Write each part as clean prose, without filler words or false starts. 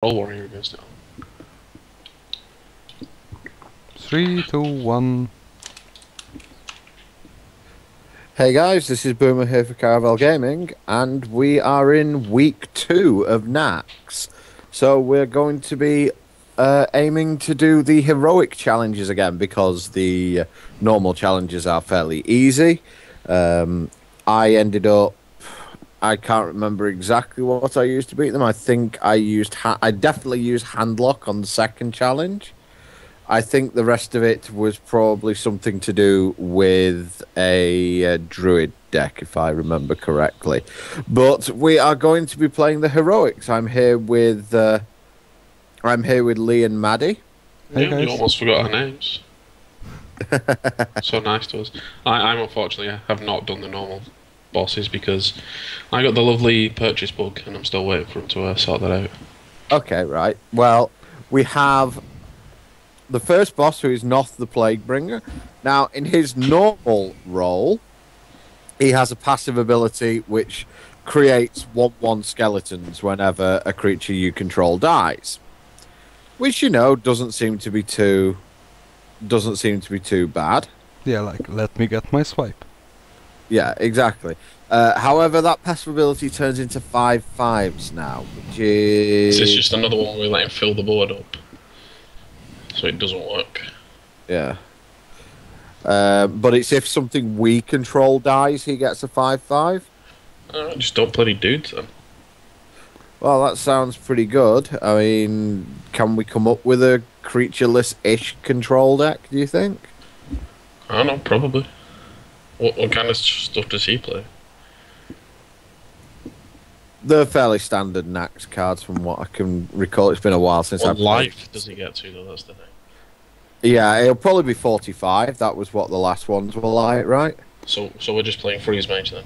Roll warrior against it. 3, 2, 1. Hey guys, this is Boomer here for Caravel Gaming, and we are in week 2 of Nax. So we're going to be aiming to do the heroic challenges again, because the normal challenges are fairly easy. I ended up, I can't remember exactly what I used to beat them. I think I definitely used handlock on the second challenge. I think the rest of it was probably something to do with a druid deck, if I remember correctly. But we are going to be playing the heroics. I'm here with Lee and Maddy. Hey Yeah, guys. we almost forgot our names. So nice to us. I'm unfortunately have not done the normal bosses because I got the lovely purchase bug and I'm still waiting for them to sort that out. Okay, right. Well, we have the first boss, who is Noth the Plague Bringer. Now, in his normal role, he has a passive ability which creates 1/1 skeletons whenever a creature you control dies, which doesn't seem to be too bad. Yeah, like, let me get my swipe. Yeah, exactly. However, that passive ability turns into 5/5s now, which is... This is just another one where we let him fill the board up, so it doesn't work. Yeah. But it's if something we control dies, he gets a 5/5. Just don't bloody dudes then. Well, that sounds pretty good. I mean, can we come up with a creatureless-ish control deck, do you think? I don't know, probably. What kind of stuff does he play? They're fairly standard Nax cards from what I can recall. It's been a while since I've What played. life does he get to, though? That's the thing. Yeah, it'll probably be 45. That was what the last ones were like, right? So we're just playing freeze mage then?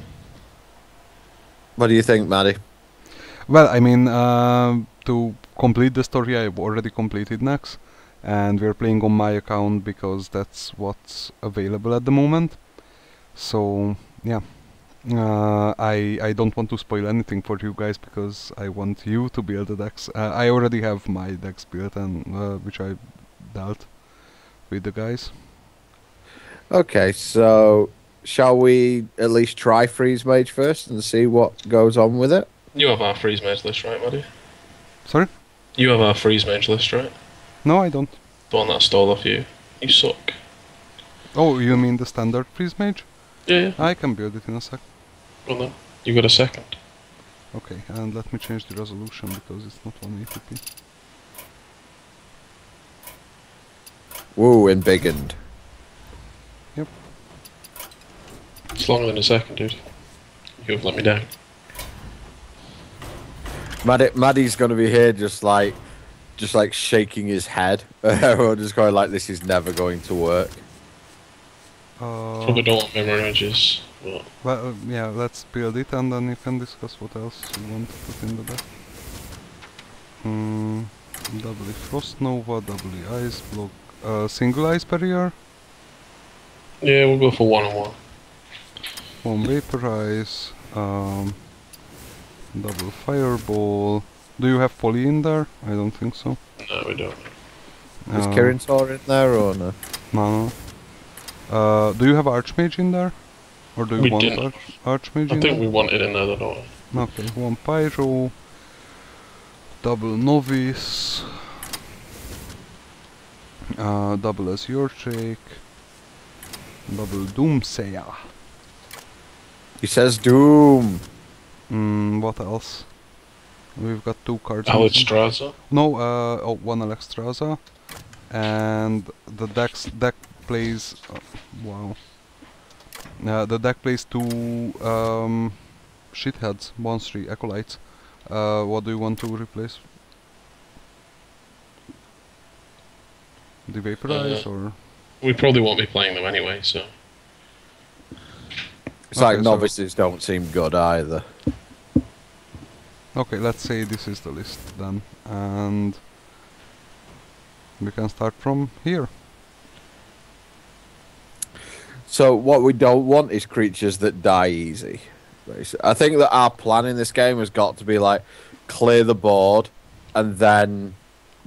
What do you think, Maddy? Well, I mean, to complete the story, I've already completed Nax, and we're playing on my account because that's what's available at the moment. So, yeah. I don't want to spoil anything for you guys because I want you to build the decks. I already have my decks built, and which I dealt with the guys. Okay, so shall we at least try Freeze Mage first and see what goes on with it? You have our freeze mage list, right, Maddy? Sorry? You have our freeze mage list, right? No, I don't. The one that I stole off you. You suck. Oh, you mean the standard freeze mage? Yeah. I can build it in a sec. Well then, you got a second. Okay, and let me change the resolution because it's not 180p. Woo, embiggened. Yep. It's longer than a second, dude. You have let me down. Maddy's going to be here just like shaking his head. We're just going like, this is never going to work. Probably don't want memory edges. But Well, yeah, let's build it and then you can discuss what else you want to put in the deck. Doubly Frost Nova, doubly Ice Block, single Ice Barrier, yeah, we'll go for 1-on-1. one Vaporize, double Fireball. Do you have Poly in there? I don't think so. No, we don't. Is Kirin Tor in there or no? No. Do you have Archmage in there? Or do you We want didn't. Archmage I in think there? we wanted another one. Okay, one Pyro, double Novice, double Azure Drake, double Doomsayer. He says Doom. What else? We've got two cards. missing. Alistraza. No, one Alexstrasza, and the deck plays. Wow. The deck plays two shitheads, 1/3 acolytes. What do you want to replace? The Vaporize or? We probably won't be playing them anyway, so... It's like Okay, so- novices don't seem good either. Okay, let's say this is the list then, and we can start from here. So what we don't want is creatures that die easy. I think that our plan in this game has got to be like, clear the board, and then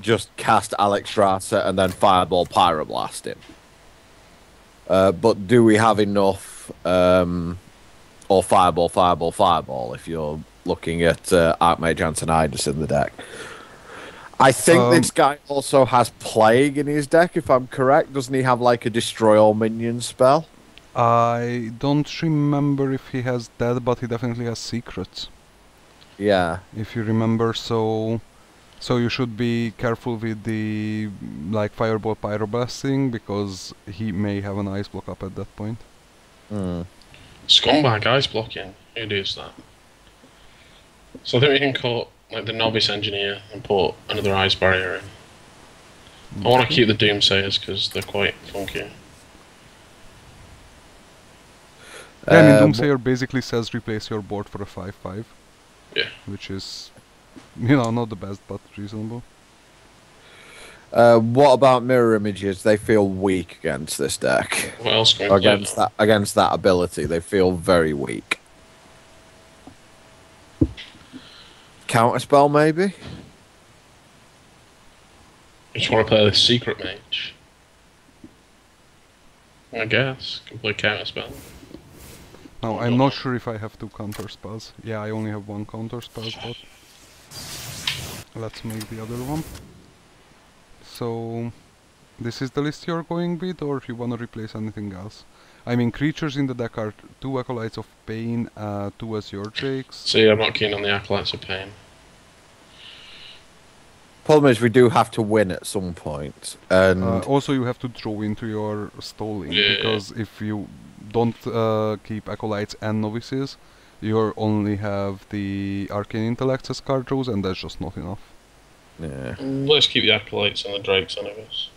just cast Alexstrasza and then Fireball Pyroblast him. But do we have enough, or Fireball, if you're looking at Archmage Antonidas in the deck? I think this guy also has Plague in his deck, if I'm correct. Doesn't he have like a Destroy All Minions spell? I don't remember if he has that, but he definitely has Secrets. Yeah. If you remember, so you should be careful with the like Fireball Pyroblasting, because he may have an Ice Block up at that point. Scumbag Ice Blocking. Who does that? So I think we can call like the Novice Engineer and put another Ice Barrier in. I want to keep the Doomsayers because they're quite funky. Yeah, I mean, Doomsayer basically says replace your board for a 5/5. Yeah. Which is, you know, not the best, but reasonable. What about Mirror Images? They feel weak against this deck. What else can we play? Against that ability, they feel very weak. Counterspell, maybe? You just want to play the Secret Mage. I guess. Can play Counterspell. Now, I'm not sure if I have 2 counter spells. Yeah, I only have 1 counter spell, but let's make the other one. So, this is the list you're going with, or you want to replace anything else? I mean, creatures in the deck are 2 Acolytes of Pain, 2 Azure Drakes. See, I'm not keen on the Acolytes of Pain. Problem is, we do have to win at some point, and also you have to draw into your stalling, because if you don't keep Acolytes and Novices, you only have the Arcane Intellects as card draws, and that's just not enough. Yeah. Let's keep the Acolytes and the Drakes on us.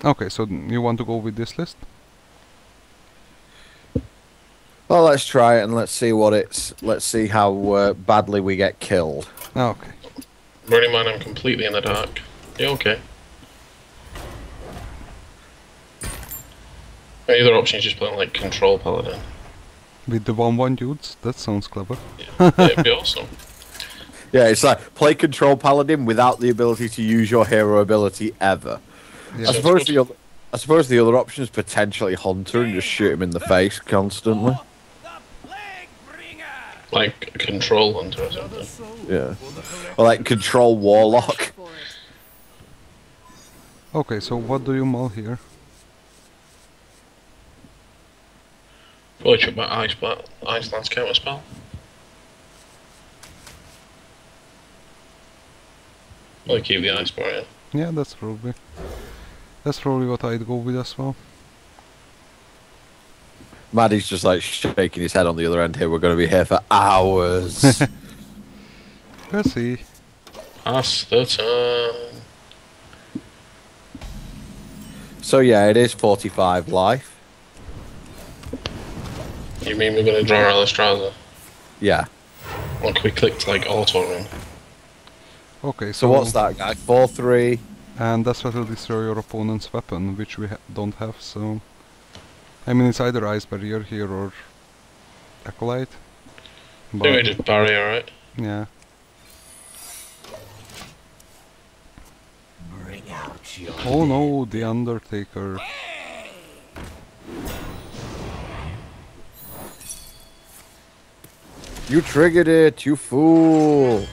Okay, so you want to go with this list? Well, let's try it and let's see what it's. Let's see how badly we get killed. Okay. Bear in mind, I'm completely in the dark. Yeah, okay. The other option is just playing like Control Paladin. With the 1/1 dudes? That sounds clever. Yeah, it'd be awesome. Yeah, it's like play Control Paladin without the ability to use your hero ability ever. Yeah. I suppose the other option is potentially Hunter and just shoot him in the face constantly. Like a Control Hunter or something. Yeah. Or like Control Warlock. Okay, so what do you mull here? Probably check my Iceland's Counterspell. Probably keep the Ice Barrier. Yeah, that's probably what I'd go with as well. Maddy's just like shaking his head on the other end here. We're going to be here for hours. We'll see. Pass the turn. So yeah, it is 45 life. You mean we're going to draw Alexstrasza? Yeah. Or can we click like auto run? Okay, So what's that guy? 4/3. And that's what will destroy your opponent's weapon, which we don't have, so... I mean, it's either Ice Barrier here or Acolyte. I think we just Barrier, right? Yeah. Oh no, the Undertaker. You triggered it, you fool.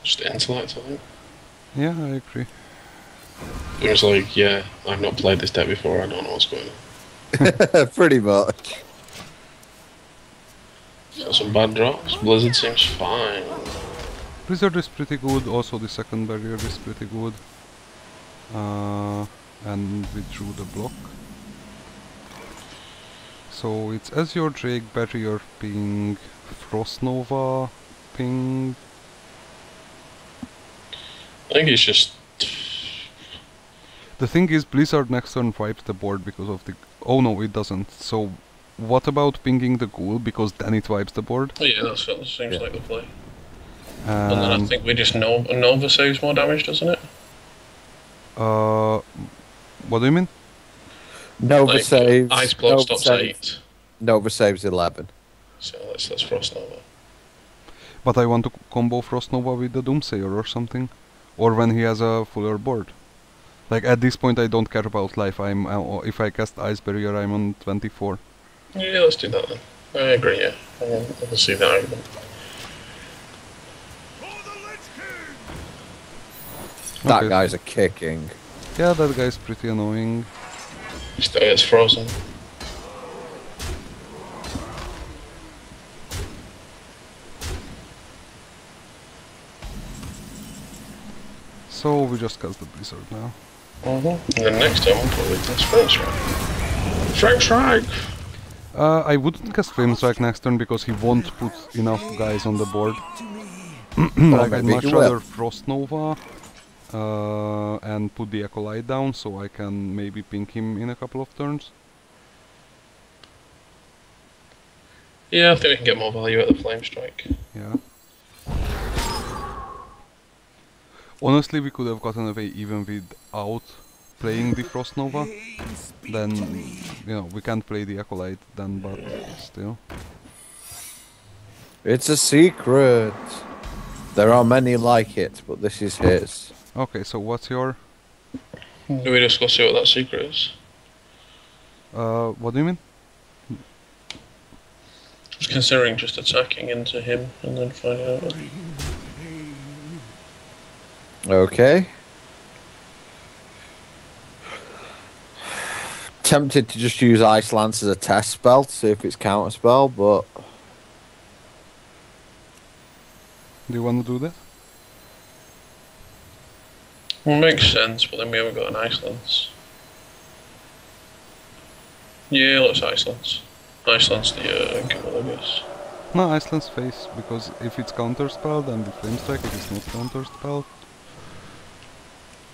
Just intellect, I think. Yeah, I agree. It was like, yeah, I've not played this deck before, I don't know what's going on. Pretty much. Got some bad drops. Blizzard seems fine. Blizzard is pretty good, also the second barrier is pretty good. And we drew the block. So it's Azure Drake, Barrier, Ping, Frost Nova, Ping. I think it's just... The thing is, Blizzard next turn wipes the board because of the... Oh no, it doesn't. So what about pinging the ghoul, because then it wipes the board? Oh yeah, that seems like the play. And then I think we just Nova saves more damage, doesn't it? What do you mean? Nova Like, saves. Ice Block Nova stops saves. 8. Nova saves 11. So let's Frost Nova. But I want to combo Frost Nova with the Doomsayer or something. Or when he has a fuller board. Like at this point I don't care about life. If I cast Ice Barrier I'm on 24. Yeah, let's do that then. I agree, yeah. I can see that argument. That Okay. guy's a kicking. Yeah, that guy's pretty annoying. Still gets frozen. So we just cast the Blizzard now. And then next time we'll probably cast Flame Strike. Flame Strike! I wouldn't cast Flame Strike next turn because he won't put enough guys on the board. Like I'd maybe much he will. rather Frost Nova and put the Acolyte down so I can maybe ping him in a couple of turns. Yeah, I think we can get more value out of the Flame Strike. Yeah. Honestly, we could have gotten away even without playing the Frost Nova. Then, you know, we can't play the Acolyte then, but still. It's a secret. There are many like it, but this is his. Okay, so what's your... Do we just go see what that secret is? what do you mean? I was considering just attacking into him and then finding out. Okay. Tempted to just use Ice Lance as a test spell to see if it's counter spell, but Do you want to do that? Well, makes sense, but then we haven't got an Ice Lance. Yeah, let's Ice Lance. Ice Lance the Gimbal, I guess. No, Iceland's face, because if it's counter spell, then the Flame Strike. If it's not counter spell,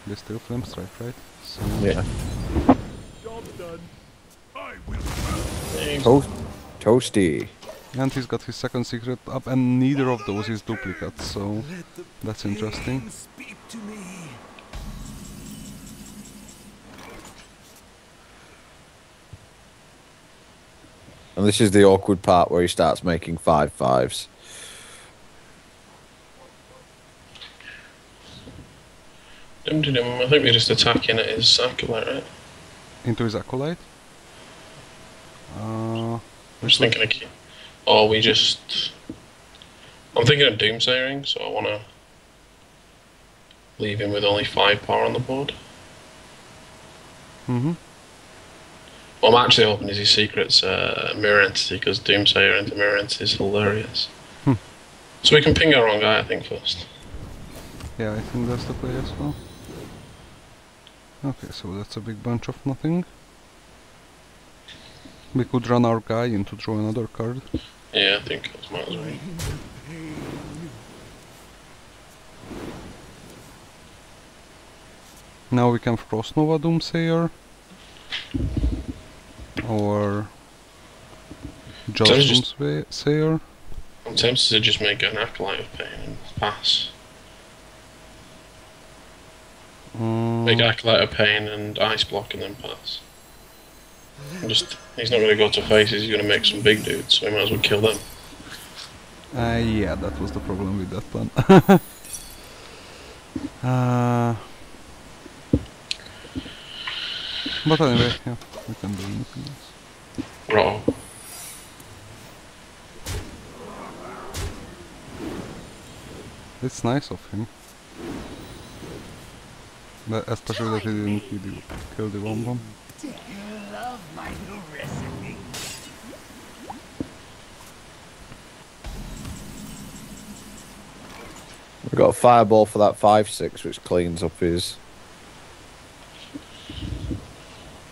they still Flame Strike, right? So yeah. Job's done. I will. Toasty. and he's got his second secret up, and neither of those is duplicates, so that's interesting. Speak to me. And this is the awkward part where he starts making 5/5s. I think we're just attacking at his Acolyte, right? Into his Acolyte. I'm just thinking of keep. Or we just. I'm thinking of Doomsayering, so I want to leave him with only 5 power on the board. What I'm actually hoping is his secret's Mirror Entity, because Doomsayer into Mirror Entity is hilarious. So we can ping our own guy, I think, first. Yeah, I think that's the play as well. Okay, so that's a big bunch of nothing. We could run our guy in to draw another card. Yeah, I think that's might as well. Now we can Frost Nova Doomsayer. Or just Doomsayer. I'm tempted to just make an Acolyte of Pain and pass. Make Acolyte of Pain and Ice Block and then pass. He's not going to go to faces, he's going to make some big dudes, so we might as well kill them. Yeah, that was the problem with that plan. But anyway, yeah, we can do anything else. Right. It's nice of him. But especially that he didn't kill the Womb. Love my new recipe. We've got a fireball for that 5/6, which cleans up his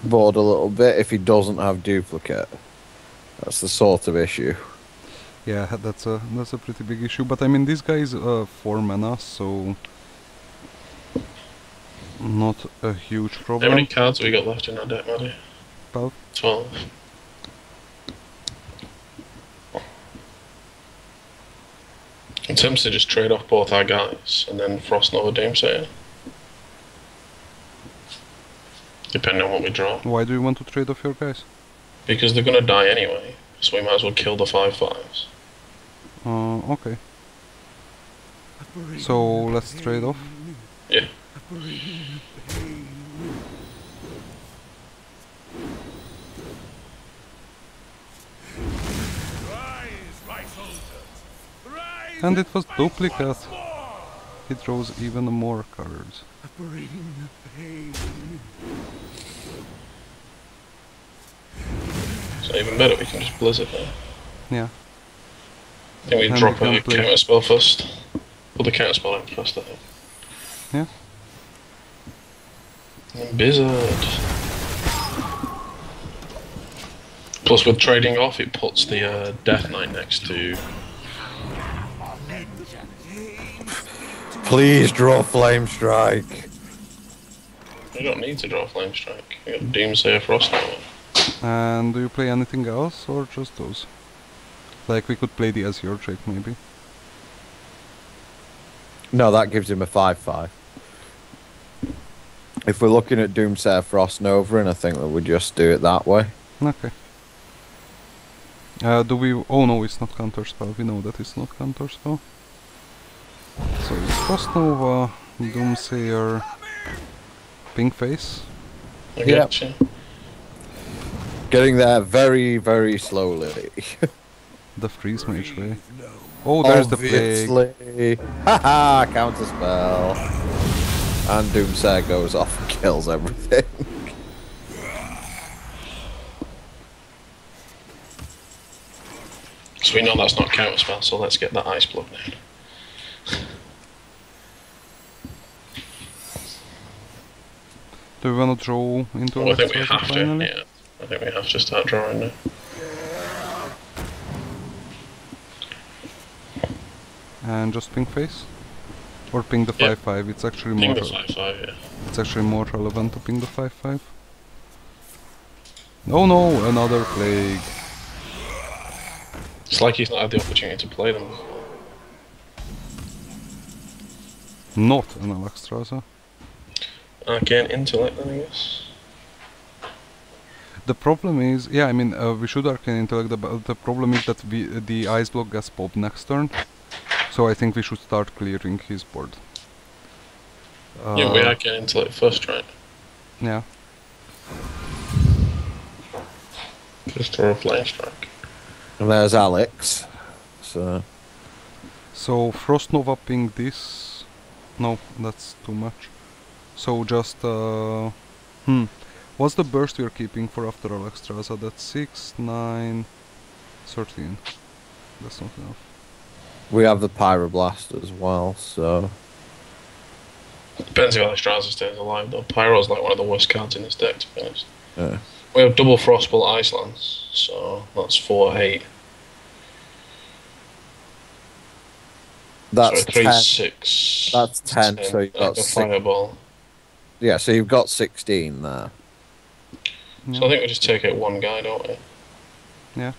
board a little bit if he doesn't have duplicate. That's the sort of issue. Yeah, that's a pretty big issue. But I mean, this guy is 4 mana, so not a huge How problem. many cards have we got left in our deck, Maddy? 12. 12. I'm tempted to just trade off both our guys and then Frost Nova Doomsayer. Depending on what we draw. Why do you want to trade off your guys? Because they're going to die anyway. so we might as well kill the 5/5s. Okay. So let's trade off. Yeah. Rise, my soldiers! Rise And it was duplicate. He draws even more cards. bring pain. So even better, we can just Blizzard now. Yeah. I think we And drop we a can play- counter spell first. Put the counter spell in first, I think. Yeah. And Blizzard. Plus, with trading off, it puts the Death Knight next to. Please draw Flame Strike. You don't need to draw Flame Strike. You got Doomsayer Frost now. And do you play anything else or just those? Like we could play the Azure trick maybe. No, that gives him a 5/5. If we're looking at Doomsayer Frost Nova, and I think that we just do it that way. Okay. Do we... Oh no, it's not counterspell. We know that it's not counterspell. So it's Frost Nova, Doomsayer, Pink Face. I Yep. get you. Getting there very, very slowly. The Freeze Mage way. Oh, there's the Plague. Obviously. Haha, counter spell. And Doomsayer goes off and kills everything. So we know that's not counter spell, so let's get that Ice Block now. Do we want to draw into Well, I think we Electroza have to, finally? yeah. I think we have to start drawing now. And just Pink Face? Or ping the Yep. 5/5, it's actually Ping more the 5/5, yeah. it's actually more relevant to ping the 5/5. Oh no, another Plague. It's like he's not had the opportunity to play them before. Not an Alexstrasza. Arcane Intellect, then I guess. The problem is, yeah, I mean, we should Arcane Intellect, but the problem is that the Ice Block gets popped next turn. So I think we should start clearing his board. Yeah, we Arcane Intellect first, right? Yeah. Just draw a Flame Strike. And there's Alex. So Frost Nova ping this. No, that's too much. So just what's the burst we're keeping for after Alexstrasza? That's 6, 9, 13. That's not enough. We have the Pyroblast as well, so... Depends if Alexstrasza stays alive, though. Pyro's like one of the worst cards in this deck, to be honest. Yeah. We have double Frostbolt Icelands, so that's 4, 8. That's so 3, 10. 6. That's 10, so you've got a 6. Fireball. Yeah, so you've got 16 there. So I think we just take out one guy, don't we? Yeah.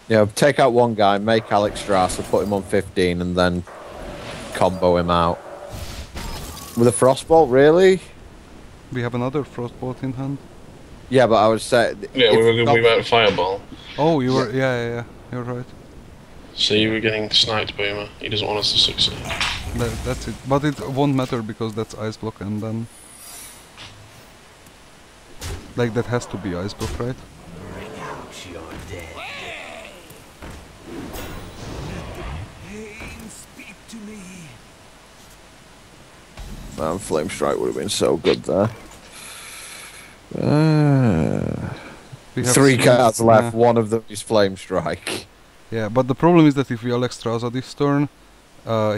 Yeah, take out one guy, make Alexstrasza, put him on 15, and then combo him out. With a Frostbolt, really? We have another Frostbolt in hand. Yeah, but I would say... Yeah, if we not- went Fireball. Oh, you were... Yeah, you're right. So you were getting sniped, Boomer. He doesn't want us to succeed. That's it. But it won't matter because that's Ice Block and then... Like, that has to be Ice Block, right? Pain, speak to me. Man, Flame Strike would have been so good there. We have 3 cards left, yeah. one of them is Flame Strike. Yeah, but the problem is that if we Alexstrasza this turn,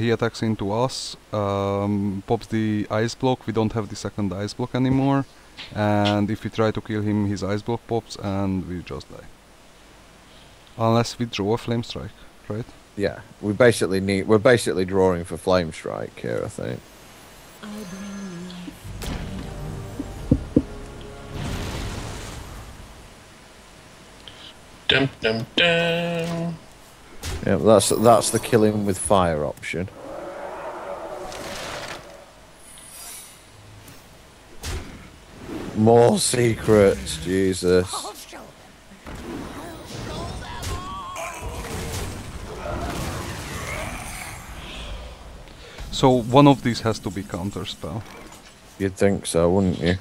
he attacks into us, pops the Ice Block, we don't have the second Ice Block anymore, and if we try to kill him, his Ice Block pops and we just die. Unless we draw a Flame Strike, right? Yeah, we're basically drawing for Flame Strike here, I think. Dum dum dum. Yeah, that's the killing with fire option. More secrets, Jesus. So one of these has to be counterspell. You'd think so, wouldn't you?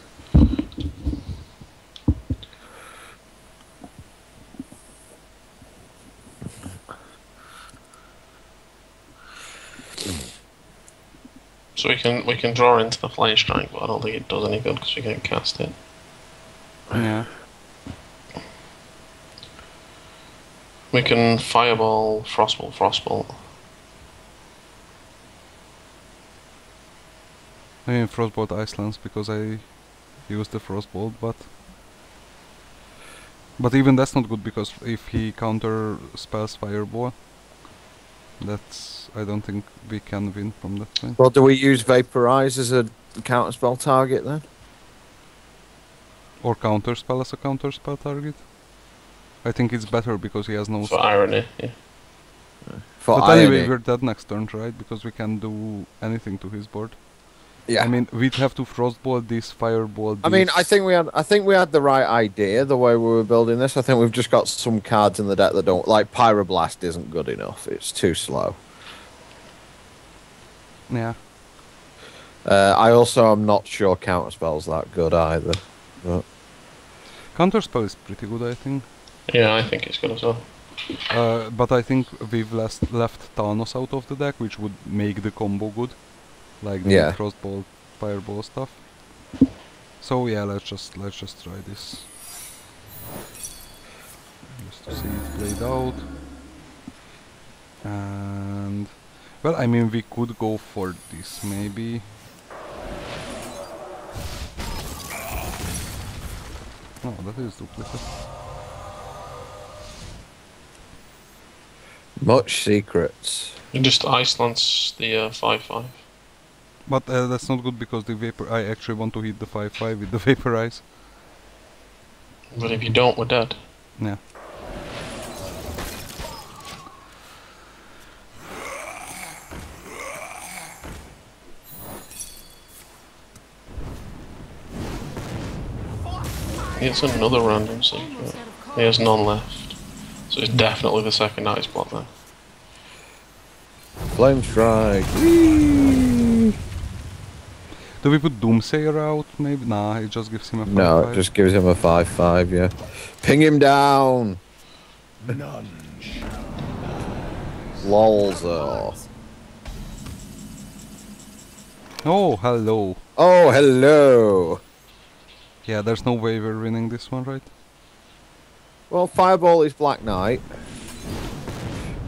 So we can draw into the Flame Strike, but I don't think it does any good because we can't cast it. Yeah. We can Fireball, Frostbolt, Frostbolt. I mean Frostbolt Icelands because I used the Frostbolt, but even that's not good because if he counter spells Fireball, I don't think we can win from that point. Well, do we use Vaporize as a counterspell target then? Or counterspell as a counterspell target. I think it's better because he has no. For Irony, yeah. For But irony. anyway, we're dead next turn, right? Because we can't do anything to his board. Yeah. I mean, we'd have to Frostbolt this, Firebolt this. I mean, I think we had the right idea the way we were building this. I think we've just got some cards in the deck that don't like Pyroblast isn't good enough. It's too slow. Yeah. I also am not sure Counterspell's that good either. But Counterspell is pretty good, I think. Yeah, I think it's good as well. But I think we've left Thanos out of the deck, which would make the combo good. Like the Yeah. Frostbolt, Fireball stuff. So yeah, let's just try this. Just to see it played out. And well, I mean, we could go for this maybe. No, that is duplicate. much secrets. You just Iceland's the 5/5. But that's not good because the I actually want to hit the 5/5 with the Vaporize. But if you don't, we're dead. Yeah. It's another random secret. He has none left. So it's definitely the second ice block then. Flame Strike. Whee! Do we put Doomsayer out maybe? Nah, it just gives him a 5/5. No, it just gives him a 5/5, yeah. Ping him down! None. Lolzo. Oh, hello. Oh, hello! Yeah, there's no way we're winning this one, right? Well, Fireball is Black Knight.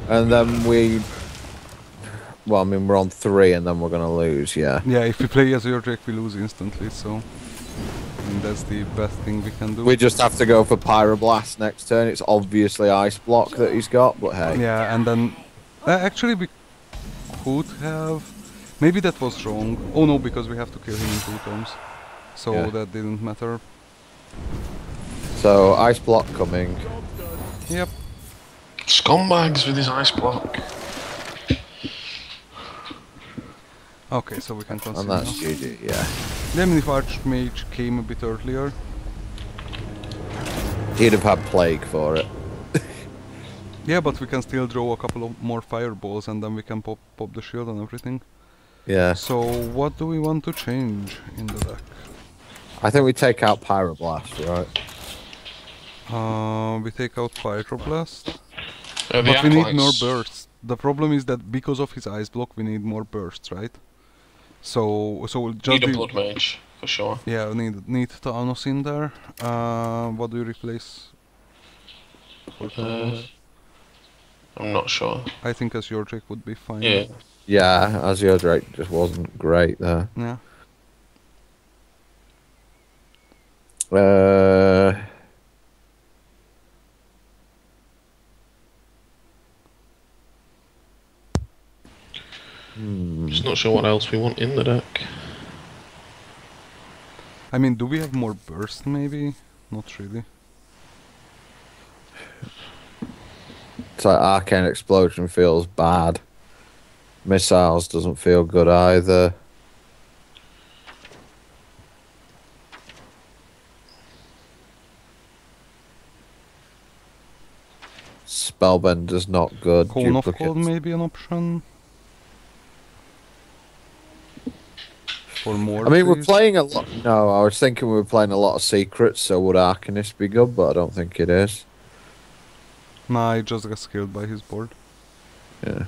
And then we... Well, I mean, we're on 3 and then we're gonna lose, yeah. Yeah, if we play as your Drake, we lose instantly, so... I mean, that's the best thing we can do. We just have to go for Pyroblast next turn. It's obviously Ice Block that he's got, but hey. Yeah, and then... actually, we could have... Maybe that was wrong. Oh no, because we have to kill him in 2 turns. So Yeah. that didn't matter. So, Ice Block coming. Yep. Scumbags with his ice block. Okay, so we can continue. And that's GG, yeah. Then if Archmage came a bit earlier. He'd have had Plague for it. Yeah, but we can still draw a couple of more fireballs and then we can pop the shield and everything. Yeah. So what do we want to change in the deck? I think we take out Pyroblast, right? We take out Pyroblast. The But we need more Acolytes. bursts. The problem is that because of his ice block we need more bursts, right? So we'll just Need a Blood Mage, for sure. yeah, we need Thanos in there. What do you replace for Thanos? I'm not sure. I think as your trick would be fine. Yeah. Yeah, Azure Drake just wasn't great there. Yeah. Just not sure what else we want in the deck. I mean, do we have more burst maybe? Not really. It's like Arcane Explosion feels bad. Missiles doesn't feel good either. Spellbender's not good. Cone of Duplicates. Cold may be an option. For more, I mean, we're please? playing a lot. No, I was thinking we were playing a lot of secrets, so would Arcanist be good? But I don't think it is. Nah, he just gets killed by his board. Yeah.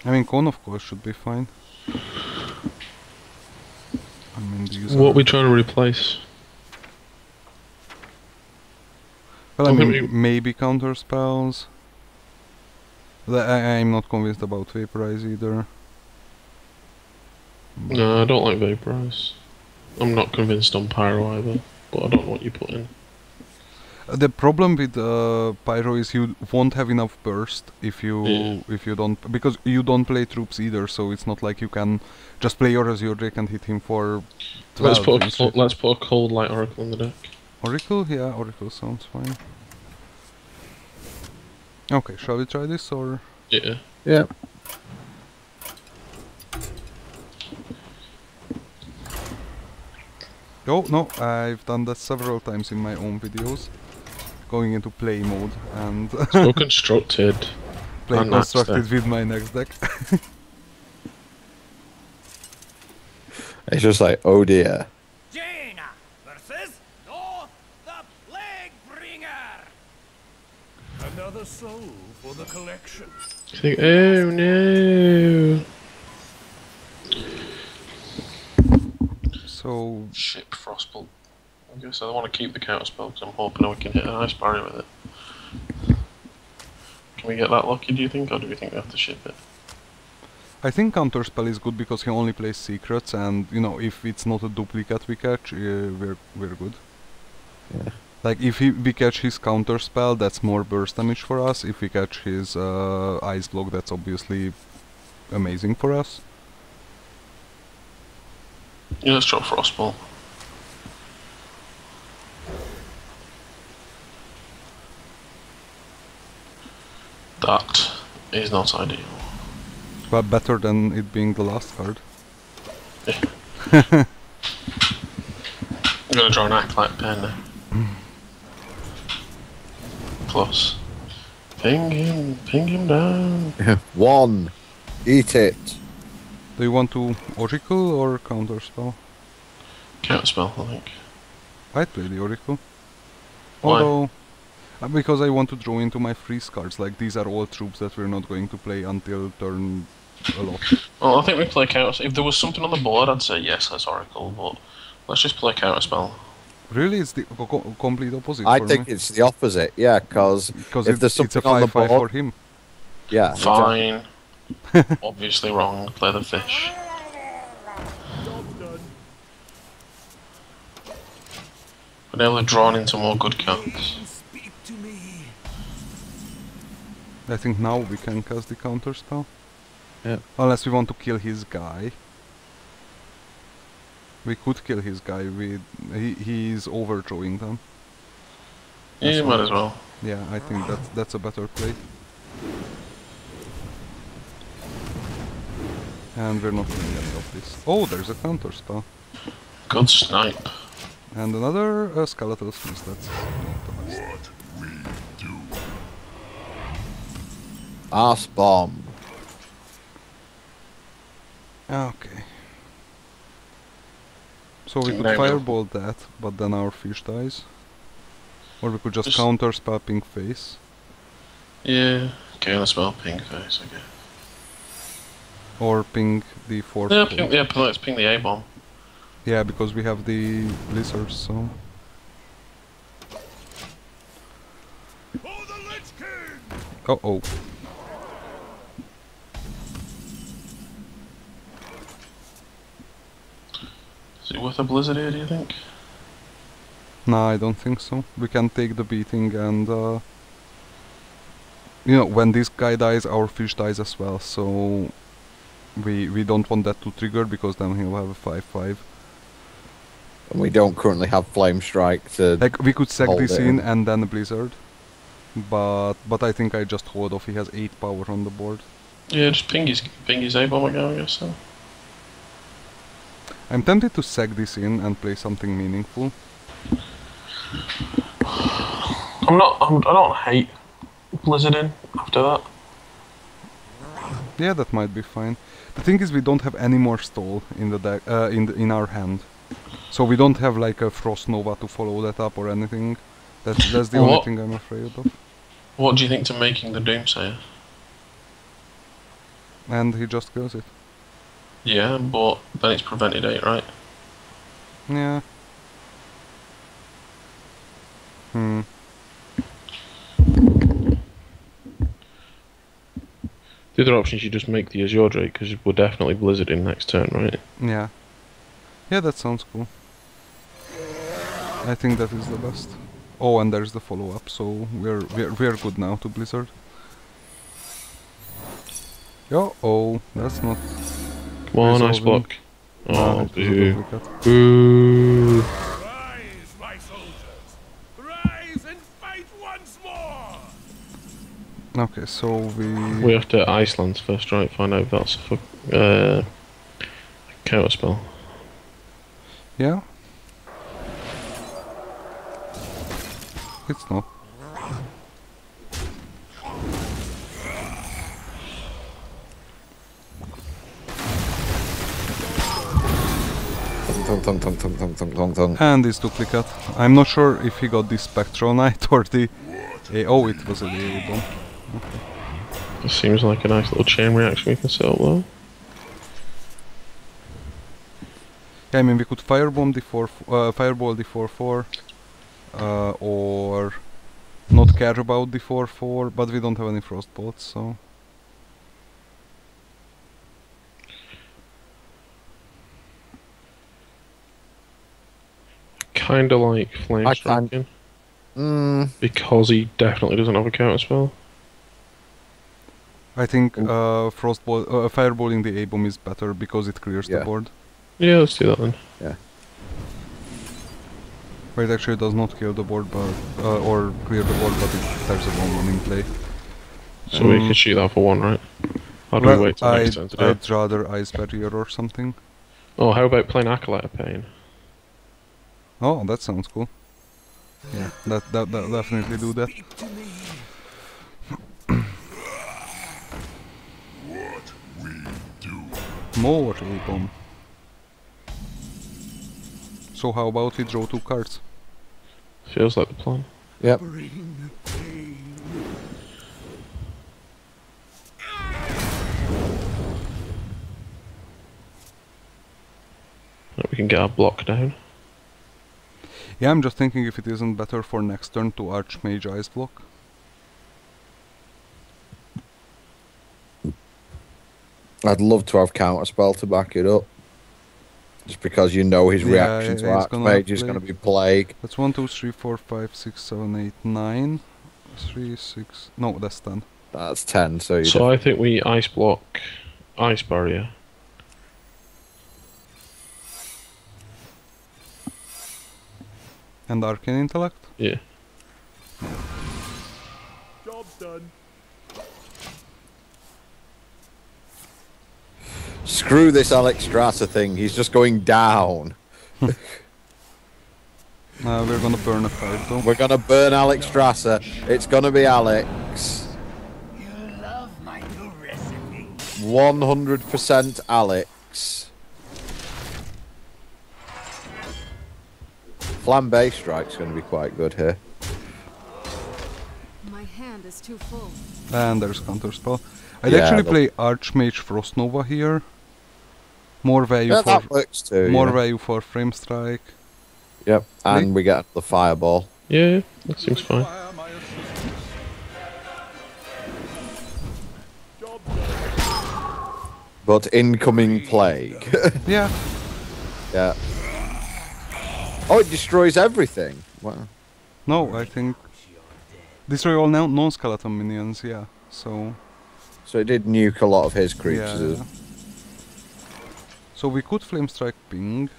I mean, Cone of course should be fine. I mean, these What are... are we trying to replace? Well, I I mean, think maybe counter spells. I'm not convinced about Vaporize either. No, I don't like Vaporize. I'm not convinced on Pyro either, but I don't know what you put in. The problem with Pyro is you won't have enough burst if you don't, because you don't play troops either, so it's not like you can just play your Azure Drake and hit him for 12 instead. Let's put a Cold Light Oracle in the deck. Oracle? Yeah, Oracle sounds fine. Okay, shall we try this or? Yeah. Yeah. Oh, no, I've done that several times in my own videos. Going into play mode and So constructed. play And next constructed deck. with my next deck. It's just like, oh dear. Jaina versus Noth, the Plague Bringer. Another soul for the collection. Think, oh no. So, Shit, Frostbolt. I guess I want to keep the counter spell because I'm hoping we can hit an ice barrier with it. Can we get that lucky, do you think, or do we think we have to ship it? I think counterspell is good because he only plays secrets, and you know, if it's not a duplicate we catch, we're good. Yeah. Like if we catch his counterspell, that's more burst damage for us. If we catch his ice block, that's obviously amazing for us. Yeah, let's drop Frostbolt. That is not ideal. But better than it being the last card. I'm gonna draw an Acolyte pen now. Plus. Ping him down. One. Eat it. Do you want to Oracle or counterspell? Counterspell, I think. I'd play the Oracle. Why? Although, because I want to draw into my freeze cards, like these are all troops that we're not going to play until turn a lot. Well, I think we play counter. If there was something on the board, I'd say yes, that's Oracle, but let's just play counterspell. Really, it's the complete opposite I for think me. it's the opposite, yeah, because if there's it's a something on the 5/5 board, for him. yeah, Fine. Obviously wrong. Play the fish. Job done. We're nearly drawn into more good cards. Speak to me. I think now we can cast the counterspell. Yeah. Unless we want to kill his guy. We could kill his guy. He's overdrawing them. Yeah, you might as well. Yeah, I think that's a better play. And we're not doing any of this. Oh, there's a counterspell. Good snipe. And another skeletal smith. That's not the best. Arse bomb. Okay. So we could Now we'll- fireball that, but then our fish dies. Or we could just Just- counterspell pink face. Yeah. Okay, let's spell ping face, okay. Or ping the fourth. Yeah, hole. let's ping the A-bomb. Yeah, because we have the lizards, so... For the Lich King. Uh-oh. Is it worth a blizzard here, do you think? Nah, I don't think so. We can take the beating and... you know, when this guy dies, our fish dies as well, so... We don't want that to trigger, because then he'll have a 5/5. And we don't currently have Flame Strike to... Like, we could sack hold this it in in. and then a blizzard. But I think I just hold off, he has 8 power on the board. Yeah, just ping his A-bomb again, I guess so. I'm tempted to sack this in and play something meaningful. I don't hate blizzarding after that. Yeah, that might be fine. The thing is, we don't have any more stall in the deck, in our hand, so we don't have like a Frost Nova to follow that up or anything. That's the only thing I'm afraid of. What do you think to making the Doomsayer? And he just kills it. Yeah, but then it's prevented 8, right? Yeah. The other option is you just make the Azure Drake, because we're definitely blizzarding next turn, right? Yeah. Yeah, that sounds cool. I think that is the best. Oh, and there's the follow-up, so we're good now to blizzard. Oh, that's not. Come on, ice resolving. block. Oh, it was a boo. duplicate. Boo. Rise, my soldiers! Rise and fight once more! Okay, so We have to Iceland first, right? Find out if that's a counter spell. Yeah. It's not. And this duplicate. I'm not sure if he got the Spectral Knight or the... oh, it was a bomb. This seems like a nice little chain reaction we can set up though. Yeah, I mean we could Firebomb the Fireball the 4/4, or not care about the 4/4, but we don't have any Frost Bolts, so... Kinda like Flame Striking. Because he definitely doesn't have a counter spell. I think Fireballing the A-Bomb is better because it clears the board. Yeah, let's do that then. Yeah. But it actually does not kill the board, but or clear the board, but there's a bomb in play. So we can shoot that for 1, right? Or do we wait till next turn to do it? I'd rather Ice Barrier or something. Oh, how about playing Acolyte of Pain? Oh, that sounds cool. Yeah, that definitely do that. More A-Bomb. So how about we draw 2 cards? Feels like the plan. Yep. We can get our block down. Yeah, I'm just thinking if it isn't better for next turn to Archmage Ice Block. I'd love to have Counterspell to back it up. Just because you know his reaction to Archmage is going to be Plague. That's 1, 2, 3, 4, 5, 6, 7, 8, 9. 3, 6... No, that's 10. That's 10, so you... So I think we Ice Block, Ice Barrier. And Arcane Intellect? Yeah. Job's done. Screw this Alex Strasser thing, he's just going down. We're gonna burn a fight though. We're gonna burn Alex Strasser. It's gonna be Alex. You love my new recipe. 100% Alex. Flambe Strike's gonna be quite good here. My hand is too full. And there's Counterspell. I'd actually play Archmage Frost Nova here. More value for that works too. More value for Frame Strike. Yep, and we get the Fireball. Yeah, that seems fine. But incoming Plague. Yeah. Yeah. Oh, it destroys everything. Wow. No, I think destroy all non-skeleton minions. Yeah. So it did nuke a lot of his creatures. Yeah. So we could Flame Strike Ping.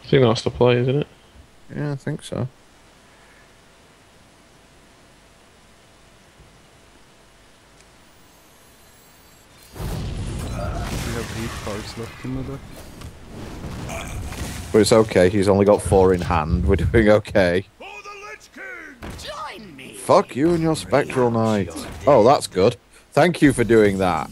I think that's the play, isn't it? Yeah, I think so. We have 8 cards left in the deck. But it's okay, he's only got 4 in hand. We're doing okay. For the Lich King! Join me! Fuck you and your Spectral Knight. Oh, that's good. Thank you for doing that.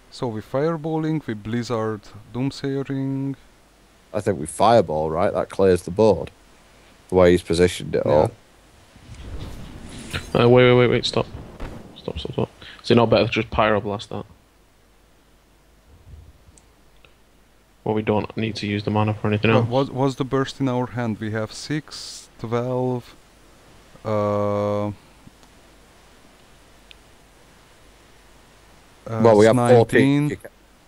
So we fireballing, we blizzard doomsayering. I think we fireball, right? That clears the board. The way he's positioned it all. Wait, stop. Stop. Is it not better to just pyroblast that? Well, we don't need to use the mana for anything else. What was the burst in our hand? We have 6, 12, Well, we have 19. 14.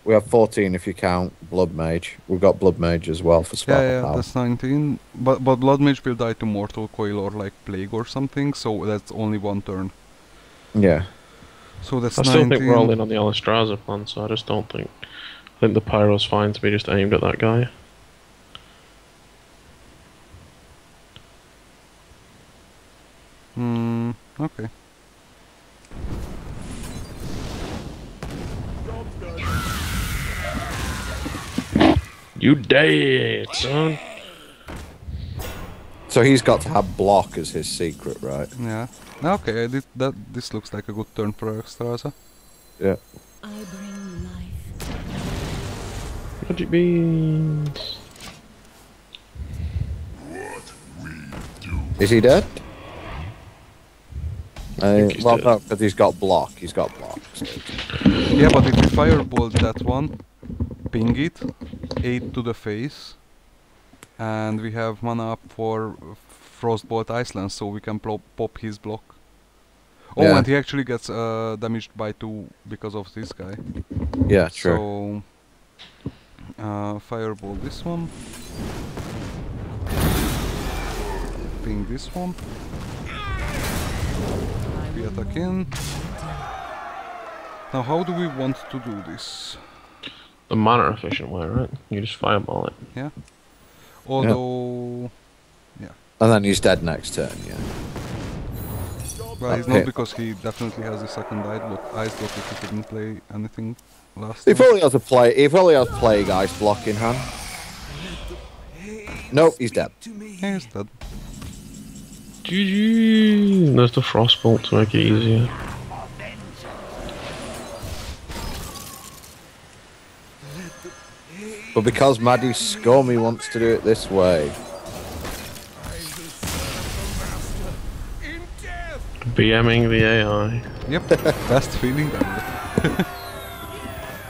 We have 14 if you count Blood Mage. We've got Blood Mage as well for Sparkle Yeah, Power. that's 19. But Blood Mage will die to Mortal Coil or like Plague or something, so that's only 1 turn. Yeah. So that's I 19. still think we're all in on the Alistraza plan, so I just don't think... I think the Pyro's fine to be just aimed at that guy. Okay. You dead, son. So he's got to have block as his secret, right? Yeah. Okay, I did that. This looks like a good turn for Alistraza. Yeah. I bring life. Magic beans. Is he dead? he's Well, dead. no, because he's got block. He's got block. So. Yeah, but if we fireball that one, ping it, 8 to the face, and we have mana up for Frostbolt Iceland, so we can pop his block. Oh, Yeah. and he actually gets damaged by 2 because of this guy. Yeah, true. So, fireball this one. Ping this one. We attack in. Now, how do we want to do this? The mana efficient way, right? You just fireball it. Yeah. Although, And then he's dead next turn, yeah. well, he's Okay. not because he definitely has the second ice block if he couldn't play anything last He time. probably has a Plague Ice block in hand. Nope, he's dead. Yeah, he's dead. GG! There's the Frostbolt to make it easier. But because Maddy Scummy wants to do it this way. In death! BMing the AI. Yep, best feeling ever.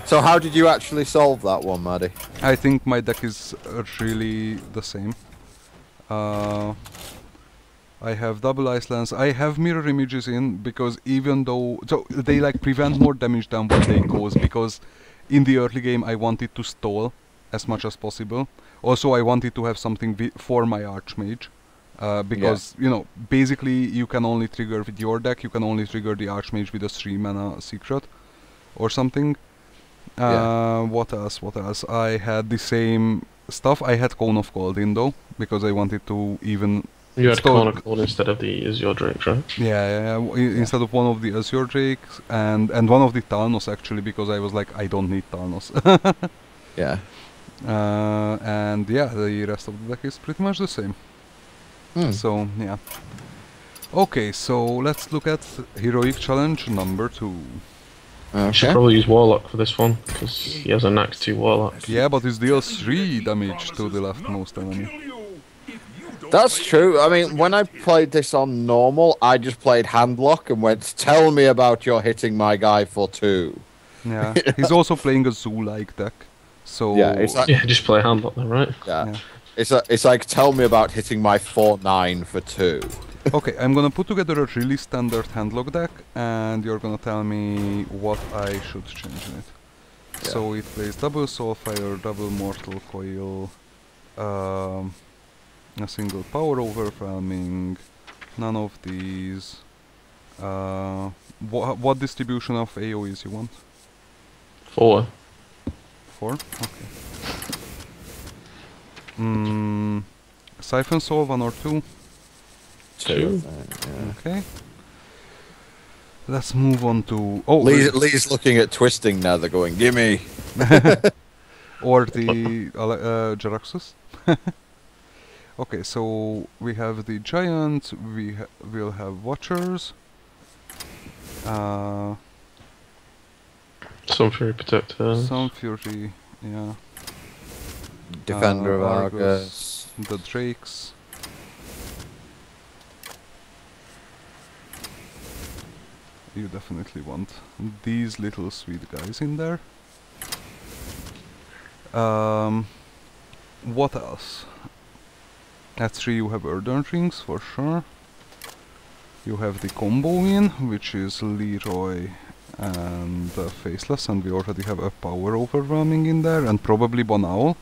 So how did you actually solve that one, Maddy? I think my deck is really the same. I have double Icelands. I have mirror images in because even though they like prevent more damage than what they cause, because in the early game I wanted to stall as much as possible. Also I wanted to have something for my Archmage. Because you know, basically you can only trigger with your deck, you can only trigger the Archmage with a 3 mana secret or something. What else? I had the same stuff. I had Cone of Cold in though, because I wanted to even... You had Stone. Conical instead of the Azure Drake, right? Yeah. Instead of one of the Azure Drakes and one of the Talnos actually, because I was like, I don't need Talnos. Yeah. And yeah, the rest of the deck is pretty much the same. So, yeah. Okay, so let's look at Heroic Challenge number 2. You should Okay. probably use Warlock for this one, because he has a Nax 2 Warlock. Yeah, but it deals 3 damage to the leftmost enemy. That's true. I mean, when I played this on normal, I just played Handlock and went, tell me about your hitting my guy for 2. Yeah, he's also playing a zoo-like deck. So Yeah, it's like, Yeah, just play Handlock then, right? yeah. Yeah. It's like, tell me about hitting my 4/9 for 2. okay, I'm gonna put together a really standard handlock deck, and you're gonna tell me what I should change in it. Yeah. So it plays double Soulfire, double Mortal Coil, a single Power Overwhelming, none of these. What distribution of AoEs you want? 4. 4? Okay. Siphon Soul, 1 or 2? 2. Yeah. Okay. Let's move on to... Oh, Lee's looking at Twisting Nether going, gimme. or the Jaraxxus. Okay, so we have the giant, we'll have watchers. Some Fury Protectors. Some Fury, yeah. Defender of Argus, Argus. the Drakes. You definitely want these little sweet guys in there. What else? At 3 you have Earthen Rings for sure. You have the combo in, which is Leroy and Faceless, and we already have a Power Overwhelming in there, and probably Bon Owl.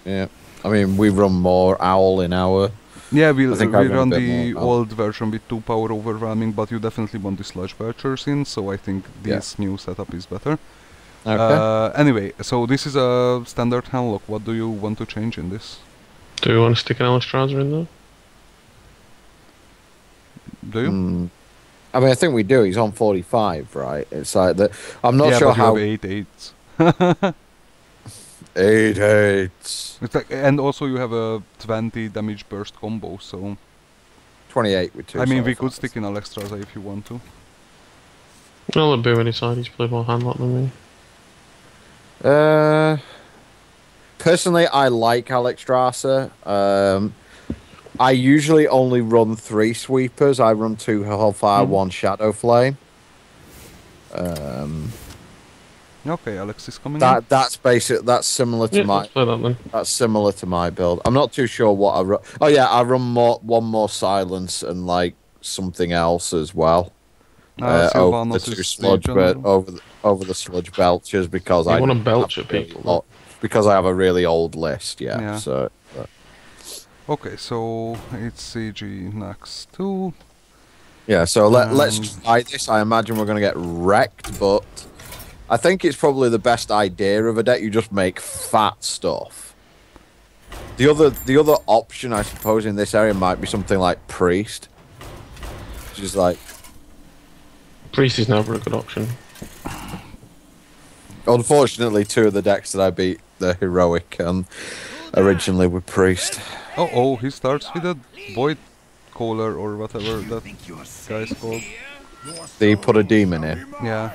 Yeah. I mean, we run more Owl in our... Yeah, we I run a bit the more old version with 2 Power Overwhelming, but you definitely want the Sludge Belchers in, so I think this new setup is better. Okay. Anyway, so this is a standard handlock. What do you want to change in this? Do we want to stick an Alistraza in there? Do you? I mean, I think we do. He's on 45, right? It's like that. I'm not Yeah, sure but how. you have 8/8s. 8/8. It's like, and also you have a 20 damage burst combo, so 28 with 2. I mean we could stick in Alexstrasza if you want to. I'll let Boo decide. He's played more handlock than me. Personally, I like Alexstrasza. I usually only run 3 sweepers. I run 2 Hellfire, 1 Shadow Flame. Okay, Alex is coming in. That's basic. That's similar to my. Let's play that then. That's similar to my build. I'm not too sure what I run. Oh yeah, I run one more silence and like something else as well. Over the 2 sludge, but over the sludge belchers because I want to belch at people. Because I have a really old list. Yeah. So. Okay, so it's CG Nax 2. Yeah. So let's try this. I imagine we're gonna get wrecked, but I think it's probably the best idea of a deck. You just make fat stuff. The other option, I suppose, in this area might be something like Priest, which is like. Priest is never a good option. Unfortunately, 2 of the decks that I beat the heroic originally were Priest. Oh, he starts with a Void Caller or whatever that guy's called. They put a demon in. Yeah.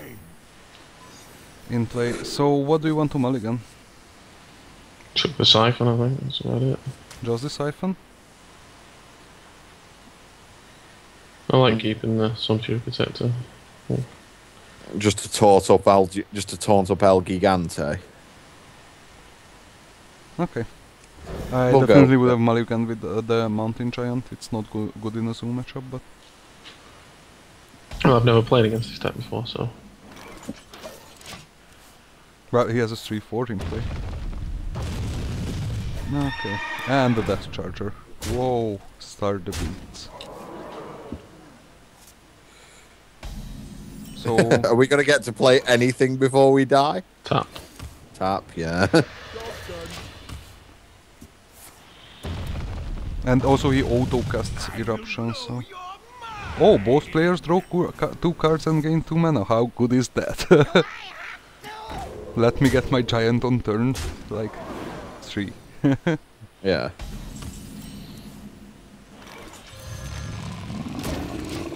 In play. So what do you want to mulligan? Chuck the Siphon, I think. That's about it. Just the Siphon? I like keeping the Sumptuary Protector. Just to taunt up El Gigante. Okay. I We'll definitely go. would have mulligan with the Mountain Giant. It's not good in a Zoom matchup, but... Well, I've never played against this deck before, so... Well, he has a 3/4 in play. Okay. And the Death Charger. Whoa, start the beats. So... Are we gonna get to play anything before we die? Tap. Tap, yeah. And also he auto-casts Eruption, so... Oh, both players draw 2 cards and gain 2 mana. How good is that? Let me get my giant on turn, like, 3. Yeah.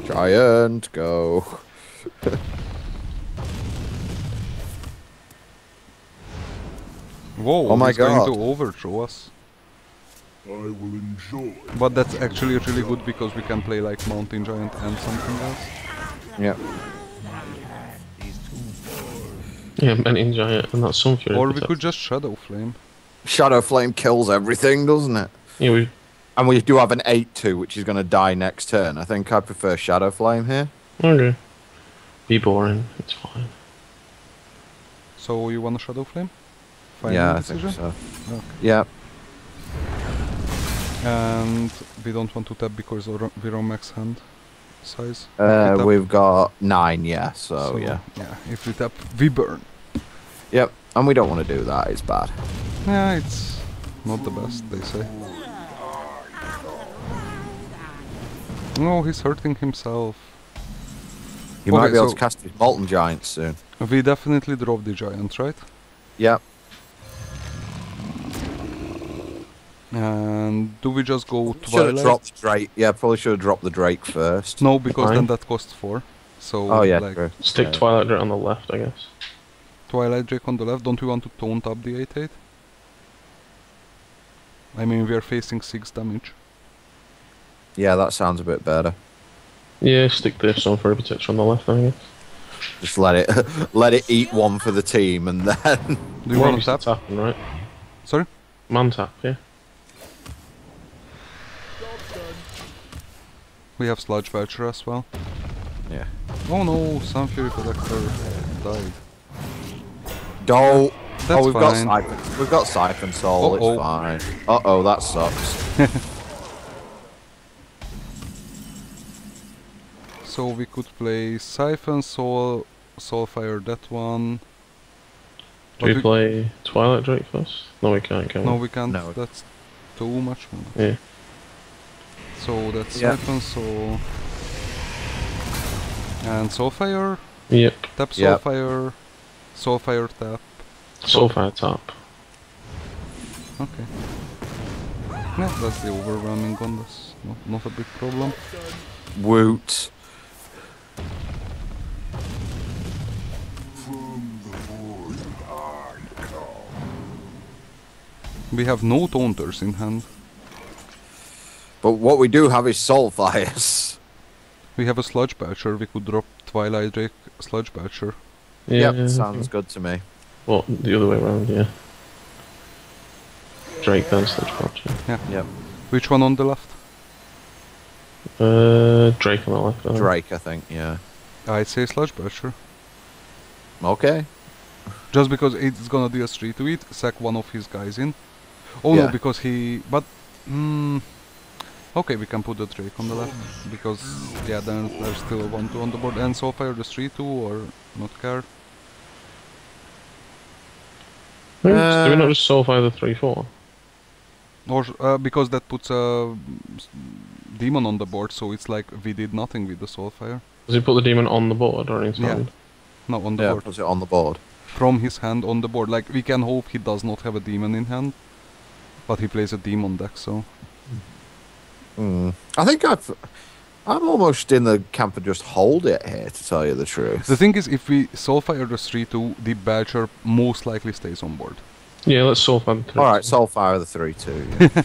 Giant, go. Whoa, Oh my he's going God. to overthrow us. I will enjoy. But that's actually really good because we can play like Mountain Giant and something else. Yeah. Yeah, Mountain Giant, and that's Sumptuary Or we Protector. could just Shadow Flame. Shadow Flame kills everything, doesn't it? Yeah, And we do have an 8/2, which is going to die next turn. I think I prefer Shadow Flame here. Okay. Be boring, it's fine. So you want a Shadow Flame? Final Yeah, I decision? think so. Okay. Yeah. And we don't want to tap because we're on max hand size. If we tap- We've got 9, yeah, so yeah. Yeah, if we tap, we burn. Yep, and we don't want to do that, it's bad. Yeah, it's not the best, they say. No, he's hurting himself. You might Okay, be able so- to cast his Molten Giant soon. We definitely drop the giant, right? Yep. And do we just go Should have Twilight? dropped the Drake. Yeah, probably should have dropped the Drake first. No, because Fine. then that costs 4. So, Oh yeah, like, true. Stick Yeah. Twilight Drake on the left, I guess. Twilight Drake on the left. Don't we want to taunt up the 8/8? I mean, we are facing 6 damage. Yeah, that sounds a bit better. Yeah, stick the Stone Fairy Protection on the left, I guess. Just let it let it eat one for the team, and then Do you want to tap? Tapping, right? Sorry? Man tap, yeah. We have Sludge Belcher as well. yeah. Oh no, Sun Fury Protector died. Don't. That's we've fine. got Siphon. We've got Siphon Soul. Uh-oh. It's fine. Uh-oh, that sucks. So we could play Siphon Soul, Soulfire that one. Do But we play Twilight Drake first? No, we can't, can we? No, we can't. No. That's too much mana. Yeah. So that's Yeah. Siphon Soul. And Soulfire. Yep. Tap Yep. Soulfire. Soulfire tap. Soulfire tap. Okay. Yeah, that's the overwhelming one. That's not a big problem. Woot. We have no taunters in hand. But what we do have is Soulfires. We have a Sludge Belcher. We could drop Twilight Drake Sludge Belcher. Yeah. Yep, sounds good to me. Well, the other way around, yeah. Drake then Sludge Belcher. Yep. Which one on the left? Drake on the left. I think. Drake, I think, yeah. I'd say Sludge Belcher. Okay. Just because it's gonna do a 3 to it, sack one of his guys in. Oh Yeah. no, because he... But... okay, we can put the Drake on the left. Because, yeah, then there's still a 1-2 on the board. And Soulfire the 3-2 or not care. Do we not just Soulfire the 3-4? Or because that puts a demon on the board, so it's like we did nothing with the Soulfire. Does he put the demon on the board or in his Yeah. hand? No, on the Yeah, board. puts it on the board. From his hand on the board. Like, we can hope he does not have a demon in hand. But he plays a demon deck, so... I think I'm almost in the camp of just hold it here, to tell you the truth. The thing is, if we Soulfire the 3-2, the Belcher most likely stays on board. Yeah, let's Soulfire the 3-2. Alright, Soulfire the 3-2. Yeah.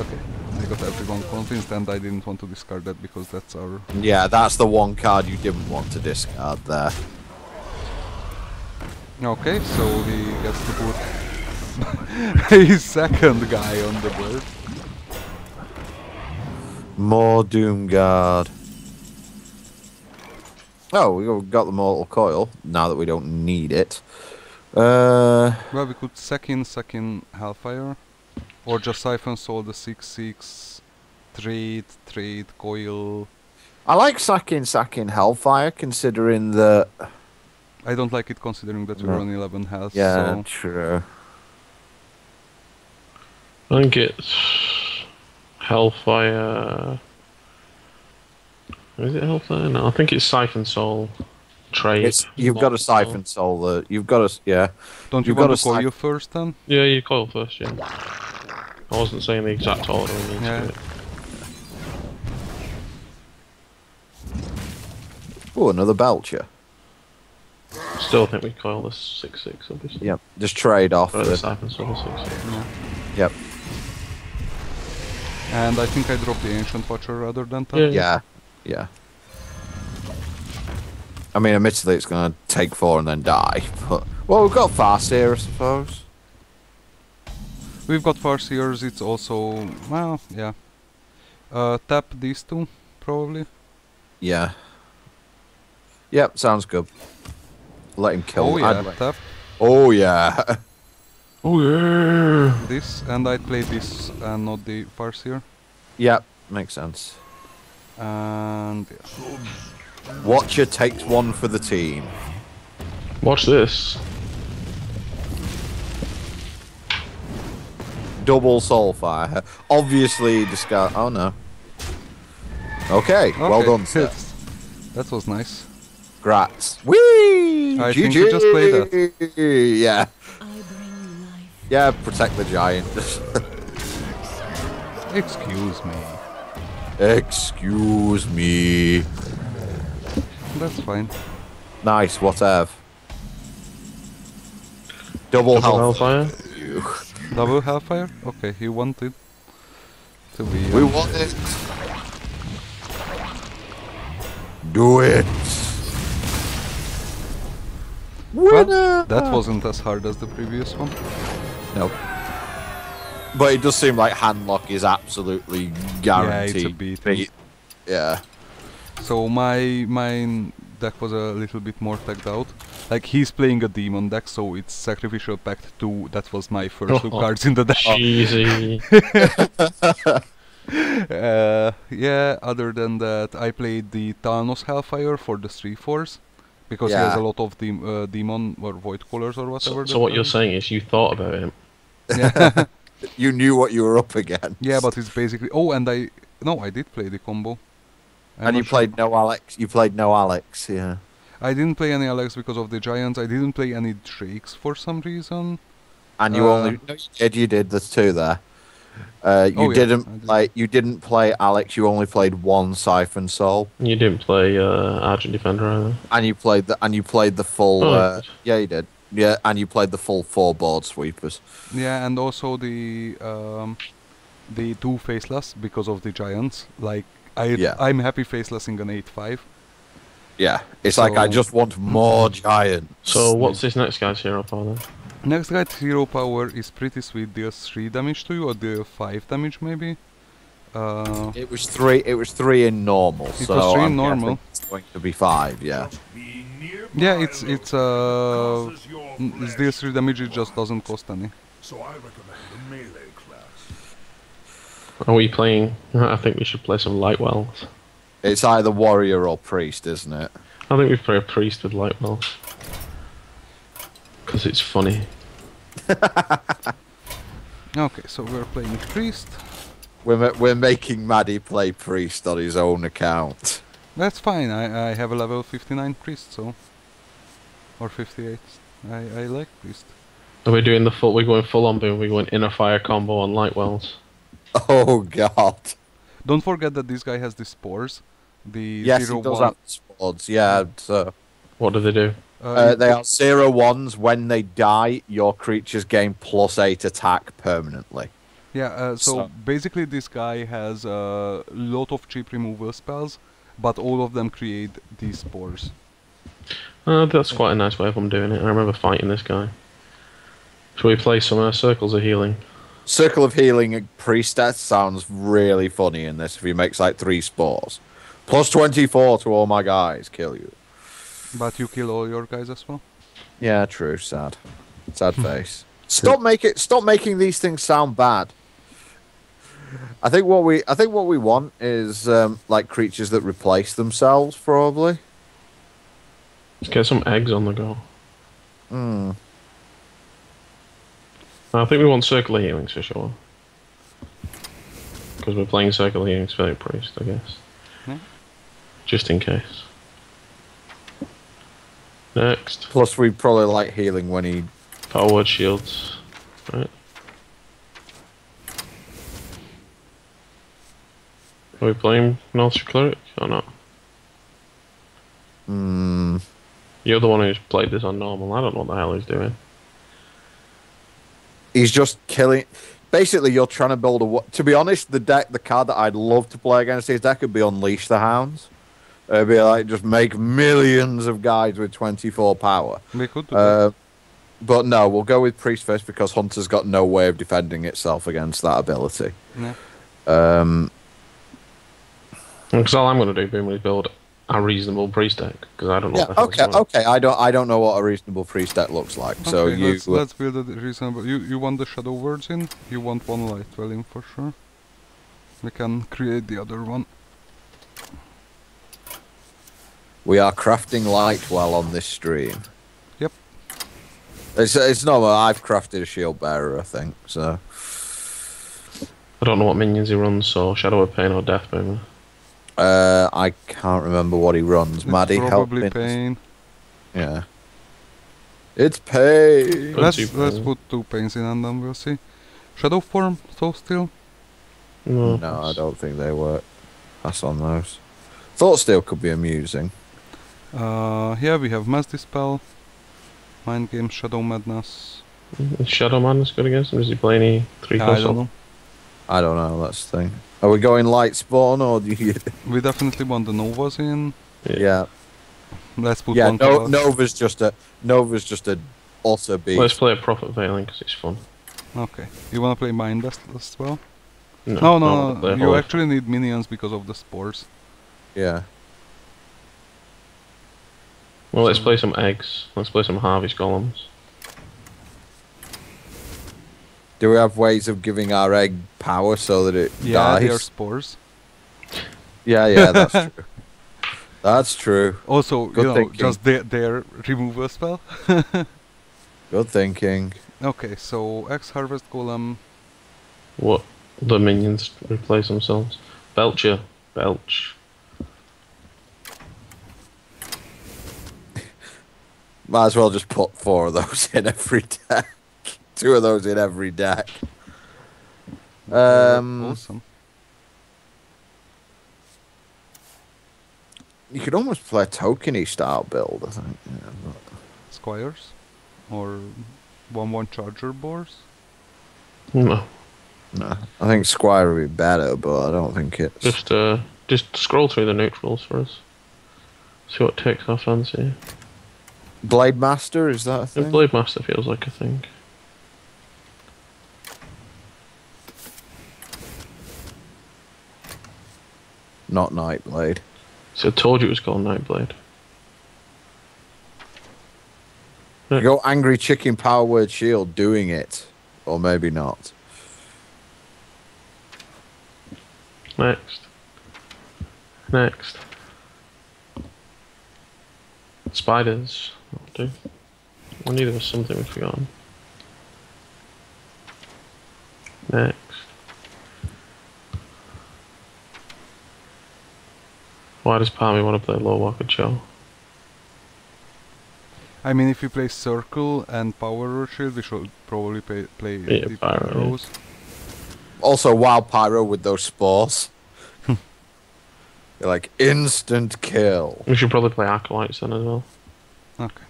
Okay, I got everyone convinced and I didn't want to discard that because that's our... Yeah, that's the one card you didn't want to discard there. Okay, so he gets to put his second guy on the board. More Doomguard. Oh, we got the Mortal Coil, now that we don't need it. Well, we could sack in Hellfire. Or just Siphon Soul the 6-6, trade, coil... I like sacking Hellfire, considering that... I don't like it considering that we're No. on 11 health, Yeah, so... true. I think it's Hellfire. Is it Hellfire? No, I think it's Siphon Soul. Trade. You've got a Siphon Soul, you've got a... Yeah. Don't you You've want got to a coil first then? Yeah, you coil first, yeah. I wasn't saying the exact order we need Yeah. to do it. Oh, another Belcher. Still think we coil the 6-6, obviously. Yep, just trade off Or the the... Siphon Soul the 6-6. Yep. And I think I dropped the Ancient Watcher rather than tap. Yeah. Yeah. I mean, admittedly, it's going to take 4 and then die, but... Well, we've got Farseer, I suppose. We've got Farseers, it's also... well, yeah. Tap these two, probably. Yeah. Yep, sounds good. Let him kill. Oh yeah, I'd let- tap Oh yeah. Oh yeah! this, and I'd play this and not the Farseer. Yep, makes sense. And yeah. Watcher takes one for the team. Watch this. Double Soulfire. Obviously discard. Oh no. Okay, well Okay, done, sir. That was nice. Grats. Whee! I GG! think we just played that. Yeah. I bring life. Yeah, protect the giant. Excuse me. Excuse me. That's fine. Nice, whatever. Double health. Hellfire. Double Hellfire? Okay, he wanted to be... We want it. Do it. Well, that wasn't as hard as the previous one. No. But it does seem like handlock is absolutely guaranteed. Yeah, it's a beat. Yeah. So my deck was a little bit more tagged out. Like, he's playing a demon deck, so it's Sacrificial Pact 2. That was my first two cards in the deck. Cheesy. Yeah, other than that, I played the Thanos Hellfire for the 3/4s. Because he has a lot of demon or void colors or whatever. So what you're saying is you thought about him. Yeah. You knew what you were up against. Yeah, but it's basically... Oh, and I did play the combo. And you played no Alex. You played no Alex, yeah. I didn't play any Alex because of the Giants. I didn't play any Drakes for some reason. And you only... No, you did. There's two there. You didn't play Alex. You only played one Siphon Soul. You didn't play Argent Defender either. And you played the full. Yeah, you did. Yeah, and you played the full 4 board sweepers. Yeah, and also the 2 Faceless because of the Giants. Like I'm happy Facelessing an 8/5. Yeah, it's like I just want more Giants. So what's this next guy's hero power then? Next guy's hero power is pretty sweet. Deals 3 damage to you, or deals 5 damage maybe. It was 3. It was 3 in normal. It was 3 in normal. It's going to be 5. Yeah. Yeah, it's deals 3 damage. It just doesn't cost any. So I recommend the melee class. Are we playing? I think we should play some Lightwells. It's either warrior or priest, isn't it? I think we play a priest with Lightwells. Because it's funny. Okay, so we're playing priest. We're making Maddy play priest on his own account. That's fine. I have a level 59 priest, so or 58. I like priest. Are we doing the full? We're going full on boom. We're going inner fire combo on Lightwells. Oh god! Don't forget that this guy has the spores. The yes, he does have spores. Yeah. So what do they do? They are 0/1s. When they die, your creatures gain +8 attack permanently. Yeah, so basically this guy has a lot of cheap removal spells, but all of them create these spores. That's quite a nice way of them doing it. I remember fighting this guy. Shall we play some Circles of Healing? Circle of Healing Priestess sounds really funny in this if he makes like 3 spores. +24 to all my guys, kill you. But you kill all your guys as well? Yeah, true. Sad. Sad face. Stop making these things sound bad. I think what we want is like creatures that replace themselves, probably. Let's get some eggs on the go. I think we want Circle of Healings for sure. Because we're playing Circle of Healings for Priest, I guess. Yeah. Just in case. Next. Plus, we probably like healing when he... Power Word Shields. Right. Are we playing Noth Cleric or not? You're the one who's played this on normal. I don't know what the hell he's doing. He's just killing... Basically, you're trying to build a... To be honest, the card that I'd love to play against his deck would be Unleash the Hounds. It'd be like, just make millions of guys with 24 power. We could do that. But no, we'll go with Priest first because Hunter's got no way of defending itself against that ability. Yeah. Because all I'm going to do, Boom, is build a reasonable Priest deck. Because I don't know what the hell okay. I don't know what a reasonable Priest deck looks like. Okay, so let's build a reasonable... You want the Shadow Words in? You want one Light Dwelling for sure. We can create the other one. We are crafting Lightwell on this stream. Yep. It's not. I've crafted a Shield Bearer, I think. So. I don't know what minions he runs, so Shadow of Pain or Death Boomer. I can't remember what he runs. It's Maddy, help me. probably Pain. Yeah. It's Pain. Let's put 2 Pains in and then we'll see. Shadow Form, so still. No. No, I don't think they work. Pass on those. Thought Steel could be amusing. Here we have Mass Dispel, Mind Game, Shadow Madness. Is Shadow Madness good against him? Does he play any 3 I don't know. I don't know, that's the thing. Are we going Lightspawn or do you... We definitely want the Novas in. Yeah. Let's put Yeah, one to us. Nova's just a utter beast. Let's play a Prophet Veiling because it's fun. Okay. You wanna play Mind Best as well? No, No, I no, wanna no. play You Horde. actually need minions because of the spores. Yeah. Well, let's play some eggs. Let's play some Harvest Golems. Do we have ways of giving our egg power so that it Yeah, they are dies? spores. Yeah, that's true. That's true. Also, Good thinking. just their removal spell. Good thinking. Okay, so X Harvest Golem. What? The minions replace themselves. Belcher. Belch. Might as well just put 4 of those in every deck. 2 of those in every deck. Awesome. You could almost play a tokeny style build, I think. Yeah, but... Squires? Or 1/1 Charger Boars? No. No, I think Squire would be better, but I don't think it's... Just scroll through the neutrals for us. See what takes our fancy. Blade Master, is that a The thing? Blade Master feels like a thing. Not Nightblade. So I told you it was called Nightblade. You go Angry Chicken Power Word Shield doing it. Or maybe not. Next. Next. Spiders. That'll do. I knew there was something we'd forgotten. Next. Why does Palmy want to play Low Walker Joe? I mean, if we play Circle and Power Shield, we should probably play Yeah, the Pyro, yeah. Pyros. Also, Wild Pyro with those spores. You're like, instant kill. We should probably play Acolytes then as well. Okay.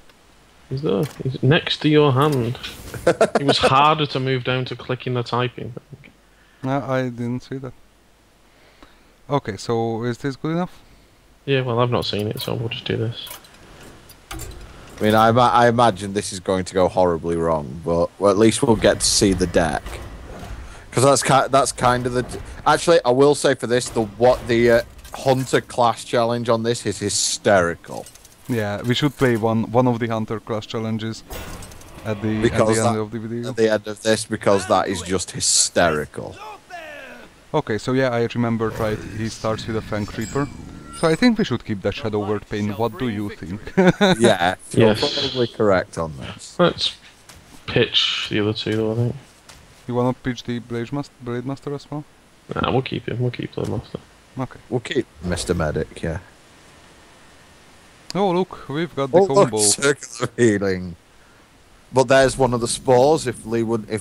He's there. He's next to your hand. It was harder to move down to clicking the typing. I didn't see that. Okay, so is this good enough? Yeah, well, I've not seen it, so we'll just do this. I mean, I imagine this is going to go horribly wrong, but well, at least we'll get to see the deck. Because that's kind of the... Actually, I will say for this, the Hunter class challenge on this is hysterical. Yeah, we should play one of the Hunter class challenges at the end of the video. At the end of this, because that is just hysterical. Okay, so yeah, I remember right, he starts with a Fang Creeper. So I think we should keep that Shadow Word Pain. What do you think? Yeah, you're Yes. probably correct on this. Let's pitch the other two, though, I think. You wanna pitch the Blade Master as well? Nah, we'll keep him. We'll keep the Master. Okay. We'll keep Mr. Medic, yeah. Oh look, we've got the Oh, combo. look, Circle of Healing. But there's one of the spores, if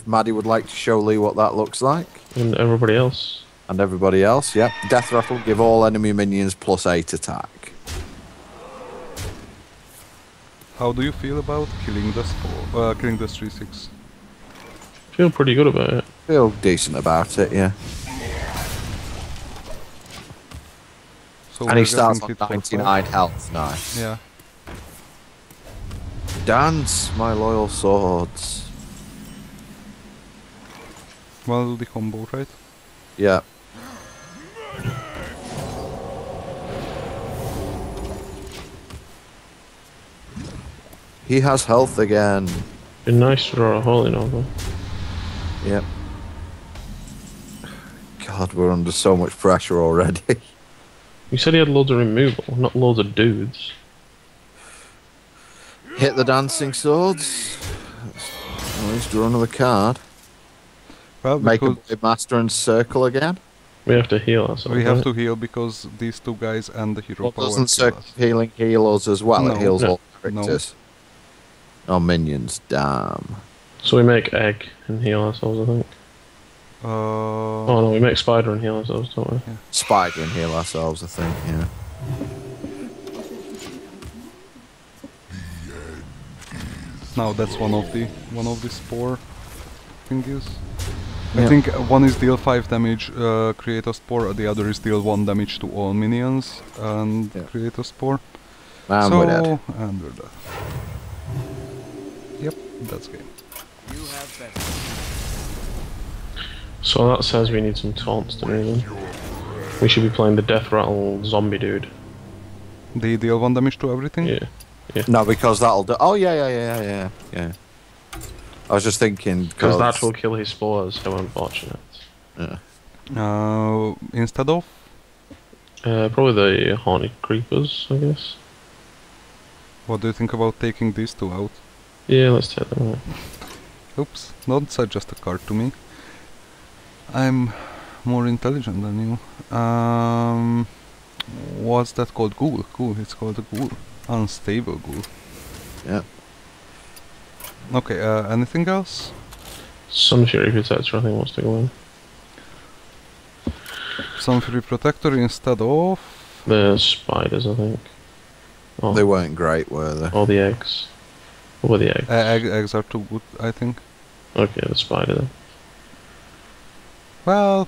Maddy would like to show Lee what that looks like. And everybody else. And everybody else, yeah. Death Rattle, give all enemy minions +8 attack. How do you feel about killing the 3/6? Feel pretty good about it. Feel decent about it, yeah. So And we're he starts getting on hit for 99 health, nice. Yeah. Dance, my loyal swords. Wanna do the combo, right? Yeah. He has health again. Be nice to draw a hole in over. Yep. God, we're under so much pressure already. You said he had loads of removal, not loads of dudes. Hit the dancing swords. At least draw another card. Well, Make a because Blade Master and circle again. We have to heal ourselves. we have right? to heal because these two guys and the hero Well, power doesn't kill circle us. healing heal us as well? No. It heals No. all characters. Oh, minions, damn. So we make egg and heal ourselves, I think. Oh no, we make Spider and heal ourselves, don't we? Spider and heal ourselves, I think. Yeah. Now that's one of the spore thingies. I Yeah. think one is deal 5 damage, create a spore, the other is deal 1 damage to all minions and Yeah. create a spore. And so, we're dead. and we're dead. Yep, that's game. So that says we need some taunts to move in. We should be playing the Death Rattle zombie dude. They deal 1 damage to everything? Yeah. No, because that'll do. Oh yeah. I was just thinking Because that will kill his spores, how unfortunate. Yeah. Instead of? Probably the Haunted Creepers, I guess. What do you think about taking these two out? Yeah, let's take them out. Oops, don't suggest a card to me. I'm more intelligent than you. What's that called? Ghoul. Ghoul, it's called a ghoul. Unstable ghoul. Yeah. Okay, anything else? Sun Fury Protector, I think, wants to go in. Some Fury Protector instead of... The spiders, I think. Oh, They weren't great, were they? all the eggs. What were the eggs? eggs are too good, I think. Okay, the spider then. Well,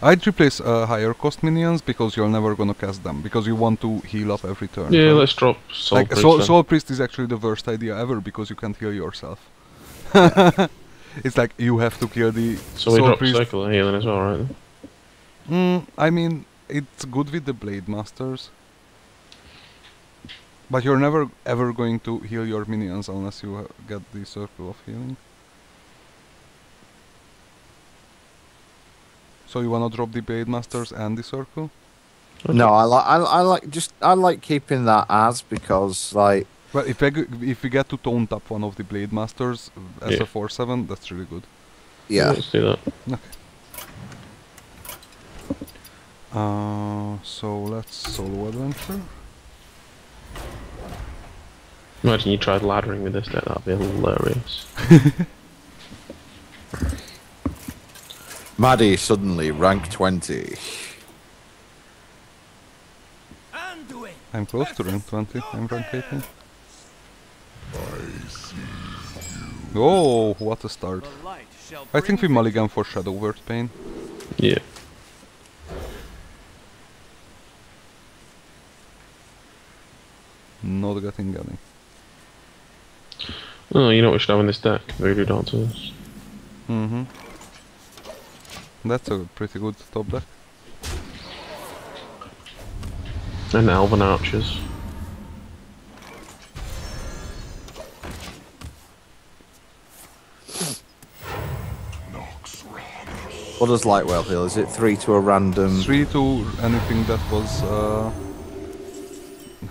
I'd replace higher cost minions because you're never gonna cast them, because you want to heal up every turn. Yeah, right? let's drop Soul Like, Priest Soul, then. Soul Priest is actually the worst idea ever because you can't heal yourself. It's like you have to kill the So we Soul drop Priest. Circular Healing as well, right? Then? I mean, it's good with the Blade Masters. But you're never ever going to heal your minions unless you get the Circle of Healing. So you wanna drop the Blade Masters and the Circle? No, I like keeping that as because like Well, if we get to taunt up one of the Blade Masters as Yeah. a 4/7, that's really good. yeah. Let's do that. So let's solo adventure. Imagine you tried laddering with this deck, that'd be hilarious. Maddy suddenly rank 20. I'm close to rank 20. I'm rank 18. Oh, what a start. I think we mulligan for Shadow Word Pain. Yeah. Not getting any. Oh, you know what we should have in this deck? Voodoo Dancers. That's a pretty good top deck. And Elven Archers. What does Lightwell heal? Is it 3 to a random? 3 to anything that was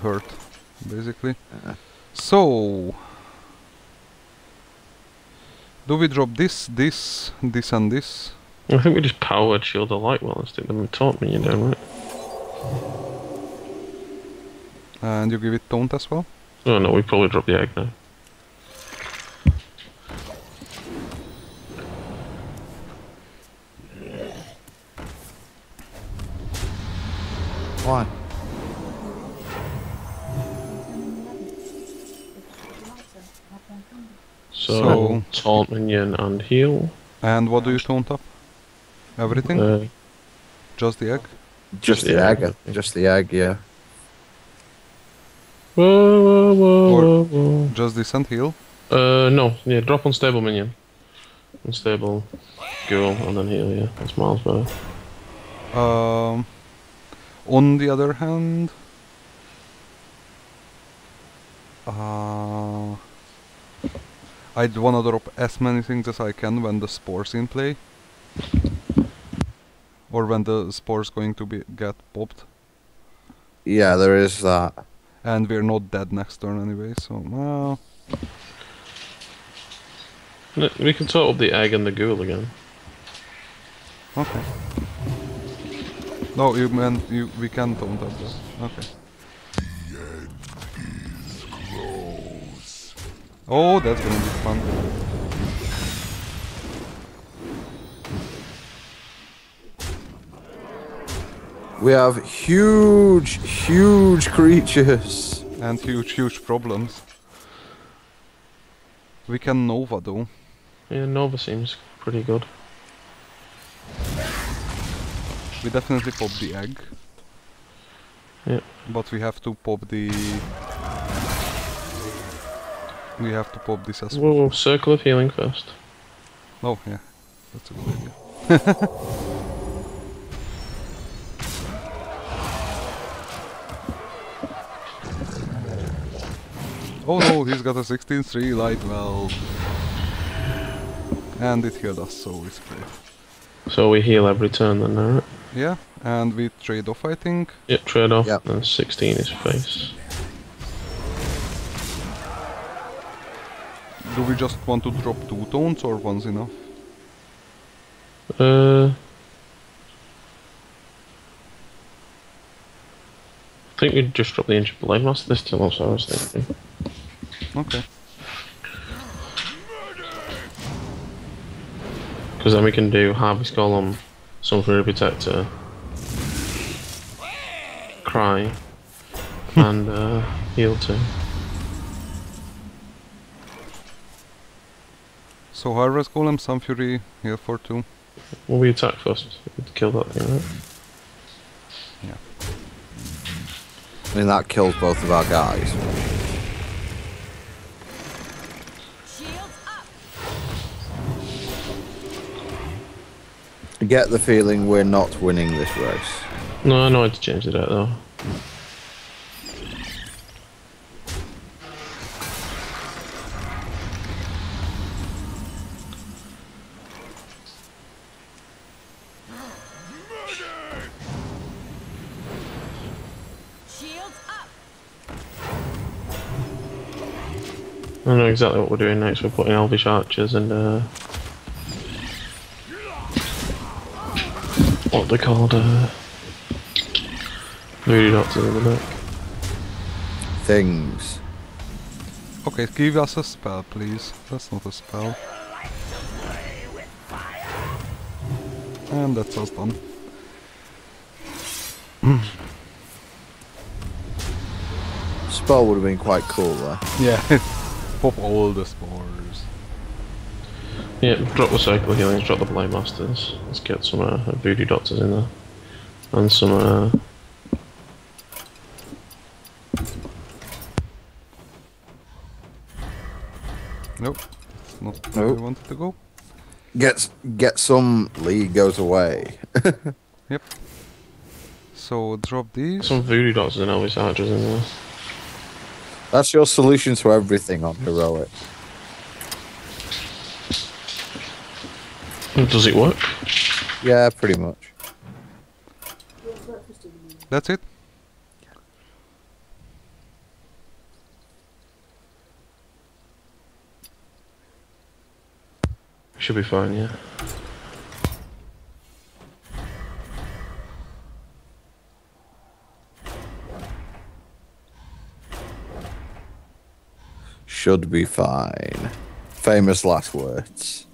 hurt, basically. So, do we drop this, and this? I think we just power shield the Lightwell and stick them in taunt minion down, right? And you give it taunt as well? Oh no, we probably drop the egg now. Why? So, taunt minion and heal. And what do you taunt up? Everything? Just the egg? Just the egg. Just the egg. Yeah. Or just this and heal? No, yeah, drop unstable minion. Unstable ghoul and then heal, yeah, that's miles better. On the other hand, I'd wanna drop as many things as I can when the spore's in play. Or when the spore's going to get popped. Yeah, there is that. And we're not dead next turn anyway, so well. We can total up the egg and the ghoul again. Okay. No, you meant we can taunt up that. Okay. Oh, that's gonna be fun. We have huge, huge creatures. And huge, huge problems. We can Nova though. Yeah, Nova seems pretty good. We definitely pop the egg. Yeah. But we have to pop the... We have to pop this as well. Whoa, circle of healing first. Oh, yeah. That's a good idea. Oh no, he's got a 16-3 light valve. And it healed us, so it's great. So we heal every turn then, alright? Yeah, and we trade off, I think. Yep, trade off, Yep. and 16 is face. Do we just want to drop 2 tones or one's enough? I think we'd just drop the Ancient Blade Master this time, also I was thinking. Okay. Because then we can do Harvest Golem, Sunfury Protector, Cry, and heal too. So Harvest Golem, Sunfury, heal for 2. Will we attack first? We'd kill that thing, right? Yeah. I mean, that kills both of our guys. Shields up. I get the feeling we're not winning this race. No, I know how to change it out though. Shields up. I know exactly what we're doing next. We're putting Elvish Archers and what they called Voodoo Doctors in the back. Things. Okay, give us a spell, please. That's not a spell. And that's us done. Spell would have been quite cool there. Yeah. Pop all the spores. Yeah, drop the Cycle of Healings, drop the Blade Masters. Let's get some Voodoo Doctors in there. And some Nope. That's not where Nope. I wanted to go. Get some Lee goes away. Yep. So drop these. some Voodoo Doctors and Elvish Archers in there. That's your solution to everything on Heroic. Does it work? Yeah, pretty much. That's it. Should be fine, yeah. Should be fine. Famous last words.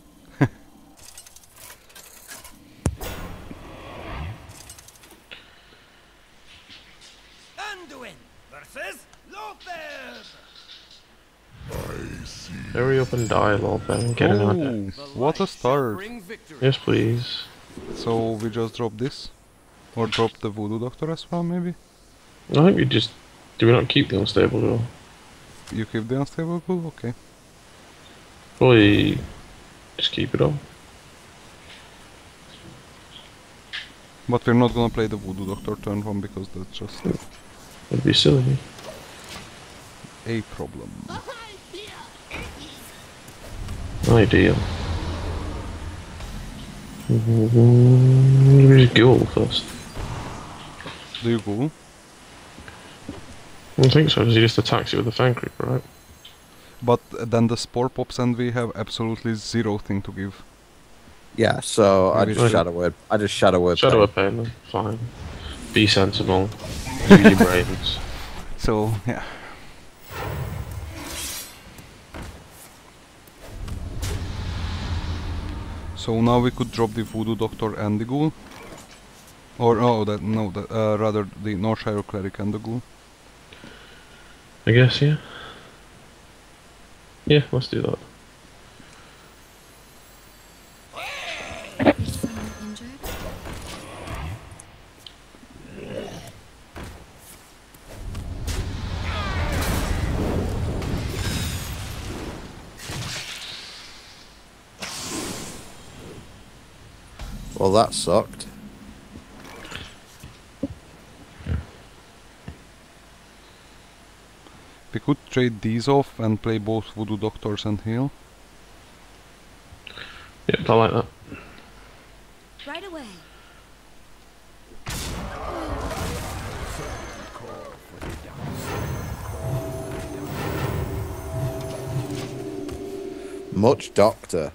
Anduin versus Loatheb. Hurry up and die, lol, then get in our deck. Oh, what a start. Yes, please. So we just drop this? Or drop the Voodoo Doctor as well, maybe? I think we just... Do we not keep the Unstable Girl? You keep the Unstable Pool? Okay. Probably... Just keep it on. But we're not gonna play the Voodoo Doctor turn 1 because that's just It'd be silly. a problem. Ideal. Maybe just Ghoul first. Do you go? I don't think so, because he just attacks you with the Fang Creeper, right? But then the Spore pops and we have absolutely zero thing to give. Yeah, so I Maybe just it's- shadow word. I just shadow word. Shadow Pain. of Pain, then. Fine. Be sensible. Use your brains. So, yeah. So now we could drop the Voodoo Doctor and the Ghoul. Or oh, that no, that, rather the Northshire Cleric and the Ghoul. I guess, yeah. Yeah, let's do that. Someone injured? Well, that sucked. We could trade these off and play both Voodoo Doctors and heal. Yep, I like that. Right away. Much doctor.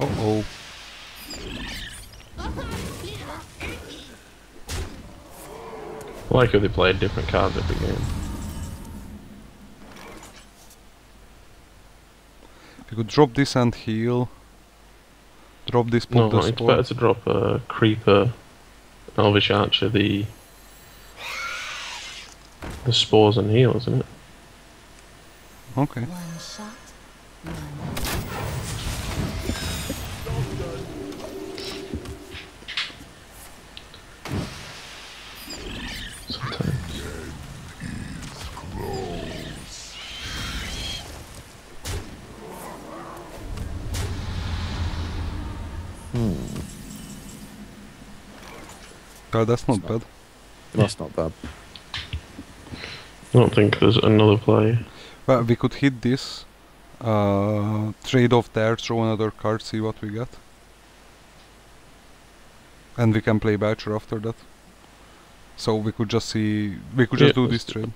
Oh. I like how they played different cards every game. We could drop this and heal. Drop this, put No, the it's spore. better to drop a Creeper, Elvish Archer, the spores and heal, isn't it? Okay. One shot, none. Sometimes. That's not bad. That's not bad. I don't think there's another play. Well, we could hit this, trade off there, throw another card, see what we get. And we can play Batcher after that. So we could just see, we could just do this trade.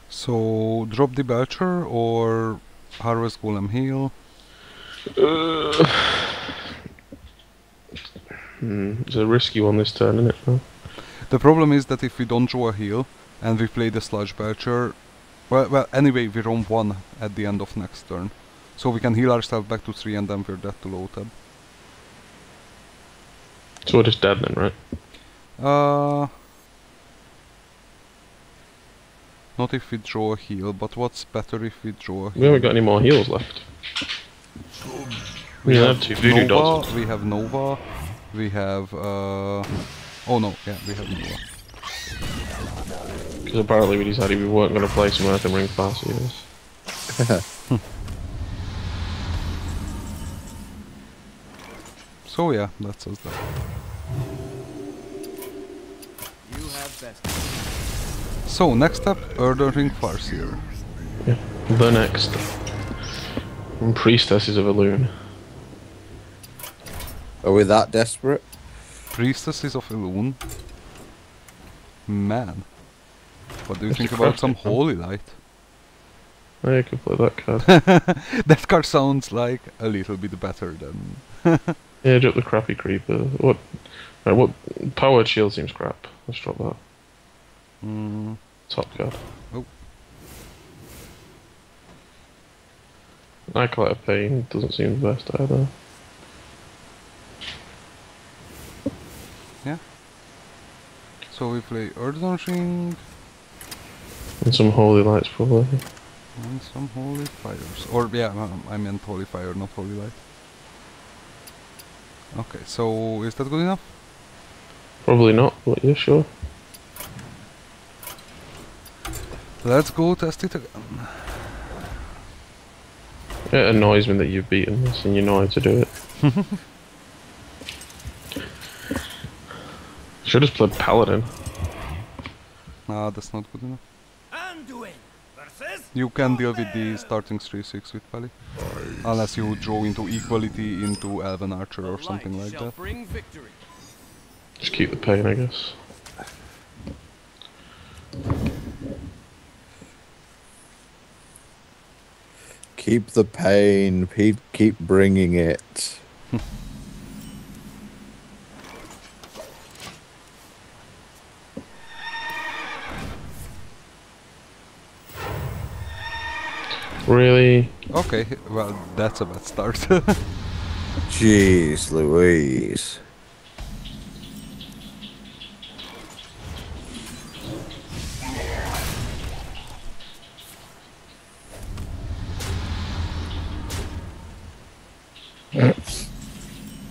So drop the Batcher or Harvest Golem heal. It's a risky one this turn, isn't it? Though? The problem is that if we don't draw a heal and we play the Sludge Batcher, well, anyway, we roam 1 at the end of next turn. So we can heal ourselves back to 3 and then we're dead to Loatheb. So we're just dead then, right? Not if we draw a heal, but what's better if we draw a heal? We haven't got any more heals left. We have 2 voodoo Nova, dolls. we have Nova, we have oh no, yeah, we have Nova. Because apparently we decided we weren't going to play some Earth and Ring Farseers. So yeah, that's us there. You have best. So next up, Earth Ring Farseer. Yeah. The next. And Priestesses of Elune. Are we that desperate? Priestesses of Elune. Man. What do you It's think a about crafting some one. Holy Light? I could play that card. That card sounds like a little bit better than... Yeah, drop the crappy Creeper. What? Right, what? Powered Shield seems crap. Let's drop that. Top card. Oh. Acolyte of Pain doesn't seem the best either. Yeah. So we play Earth Ring And some Holy Lights probably. and some Holy Fires. Or yeah, I meant Holy Fire, not Holy Light. Okay, so is that good enough? Probably not, but yeah, sure. Let's go test it again. It annoys me that you've beaten this and you know how to do it. Should have just played Paladin. Nah, that's not good enough. Anduin versus You can deal with the starting 3-6 with Pally. Unless you draw into Equality into Elven Archer or something like that. Bring victory. Just keep the pain, I guess. Keep the pain. Keep bringing it. Really? Okay, well, that's a bad start. Jeez Louise.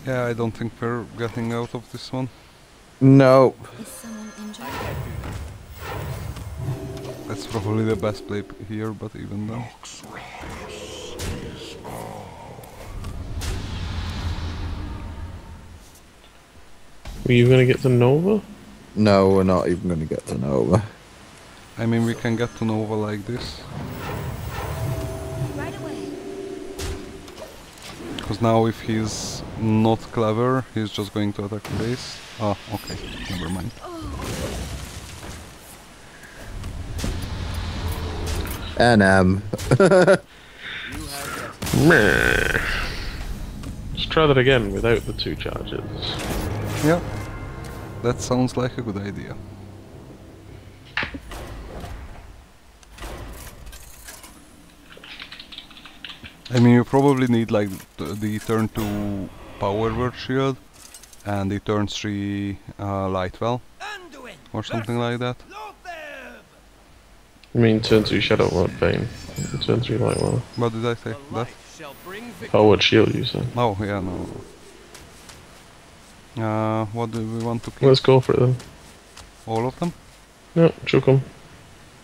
Yeah, I don't think we're getting out of this one. No. Is someone injured? That's probably the best play here, but even then. Were you gonna get the Nova? No, we're not even going to get to Nova. I mean, we can get to Nova like this. Right away. Because now if he's not clever, he's just going to attack the base. Oh, okay, never mind. NM. Meh. Let's try that again without the 2 charges. Yeah, that sounds like a good idea. I mean, you probably need like the turn 2 power word shield and the turn 3 light well or something like that. I mean, turn 2 Shadow Word Bane. Turn 3 Light Well. What did I say? That? Powered Shield, you said. Oh, yeah, no. What do we want to keep? Let's go for it then. All of them? No, chuck 'em. I'm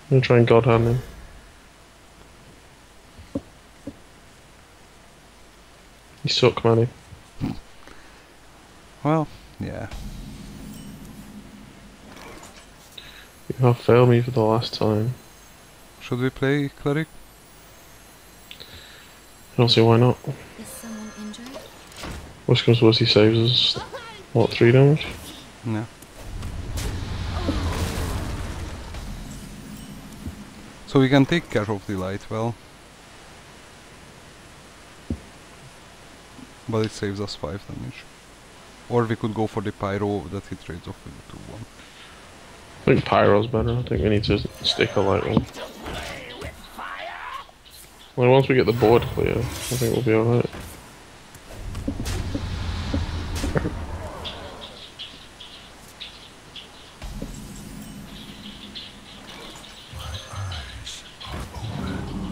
gonna try and God Hand him. You suck, Maddy. Well, yeah. You have failed me for the last time. Should we play Cleric? I don't see why not. Is someone injured? Worst comes to worst, he saves us, what, 3 damage? Yeah. So we can take care of the light well. But it saves us 5 damage. Or we could go for the Pyro that he trades off with the 2-1. I think Pyro's better. I think we need to stick a light one. Well, once we get the board clear, I think we'll be alright.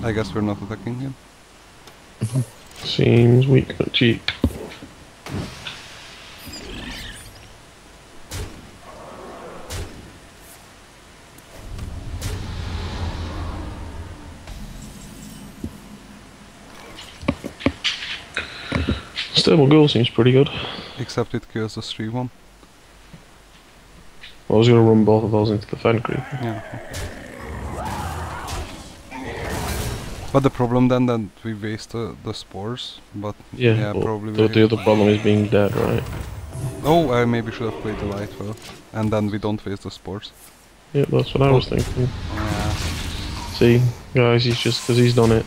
I guess we're not attacking him. Seems weak but cheap. Stable goal seems pretty good. Except it kills the 3-1. I was gonna run both of those into the Fen Creep. Yeah. But the problem then that we waste the spores, but Yeah, but probably the other problem is being dead, right? Oh, I maybe should have played the light well, and then we don't waste the spores. Yeah, that's what I was thinking. Yeah. See, guys, he's just because he's done it.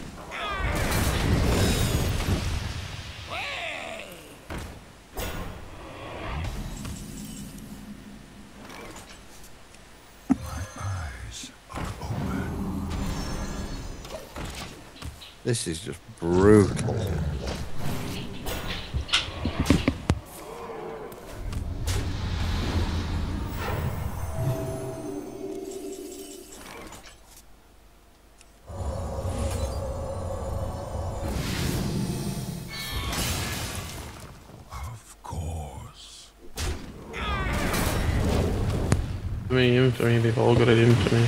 This is just brutal. Infamy, they've all got it infamy.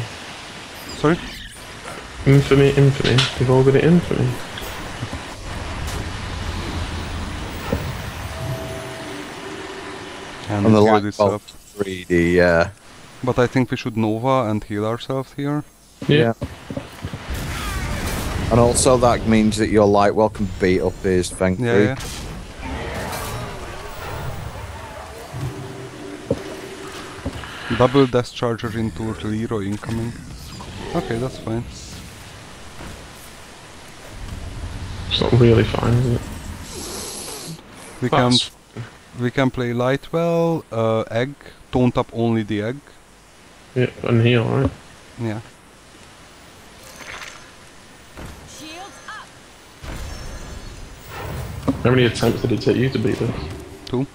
Sorry? Infamy, they've all got it infamy. And On the heal light this bulb up. 3D, yeah. But I think we should Nova and heal ourselves here. Yeah. And also that means that your light well can beat up his Feng Creep. Yeah. Double Death Charger into Leroy incoming. Okay, that's fine. It's not really fine, is it? We can play Lightwell, Egg, taunt up only the Egg. Yeah, and heal, right? Yeah. Shields How many attempts did it take you to beat this? 2.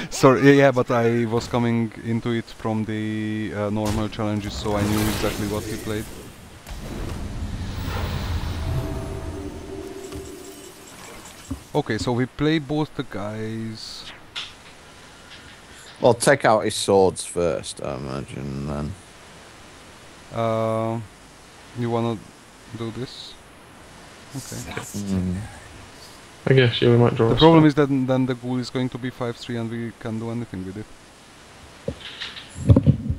Sorry, yeah, but I was coming into it from the normal challenges, so I knew exactly what he played. Okay, so we play both the guys. Well, take out his swords first, I imagine, then. You wanna do this? Okay. I guess, yeah, we might draw The a problem spell. is that then the ghoul is going to be 5/3 and we can't do anything with it.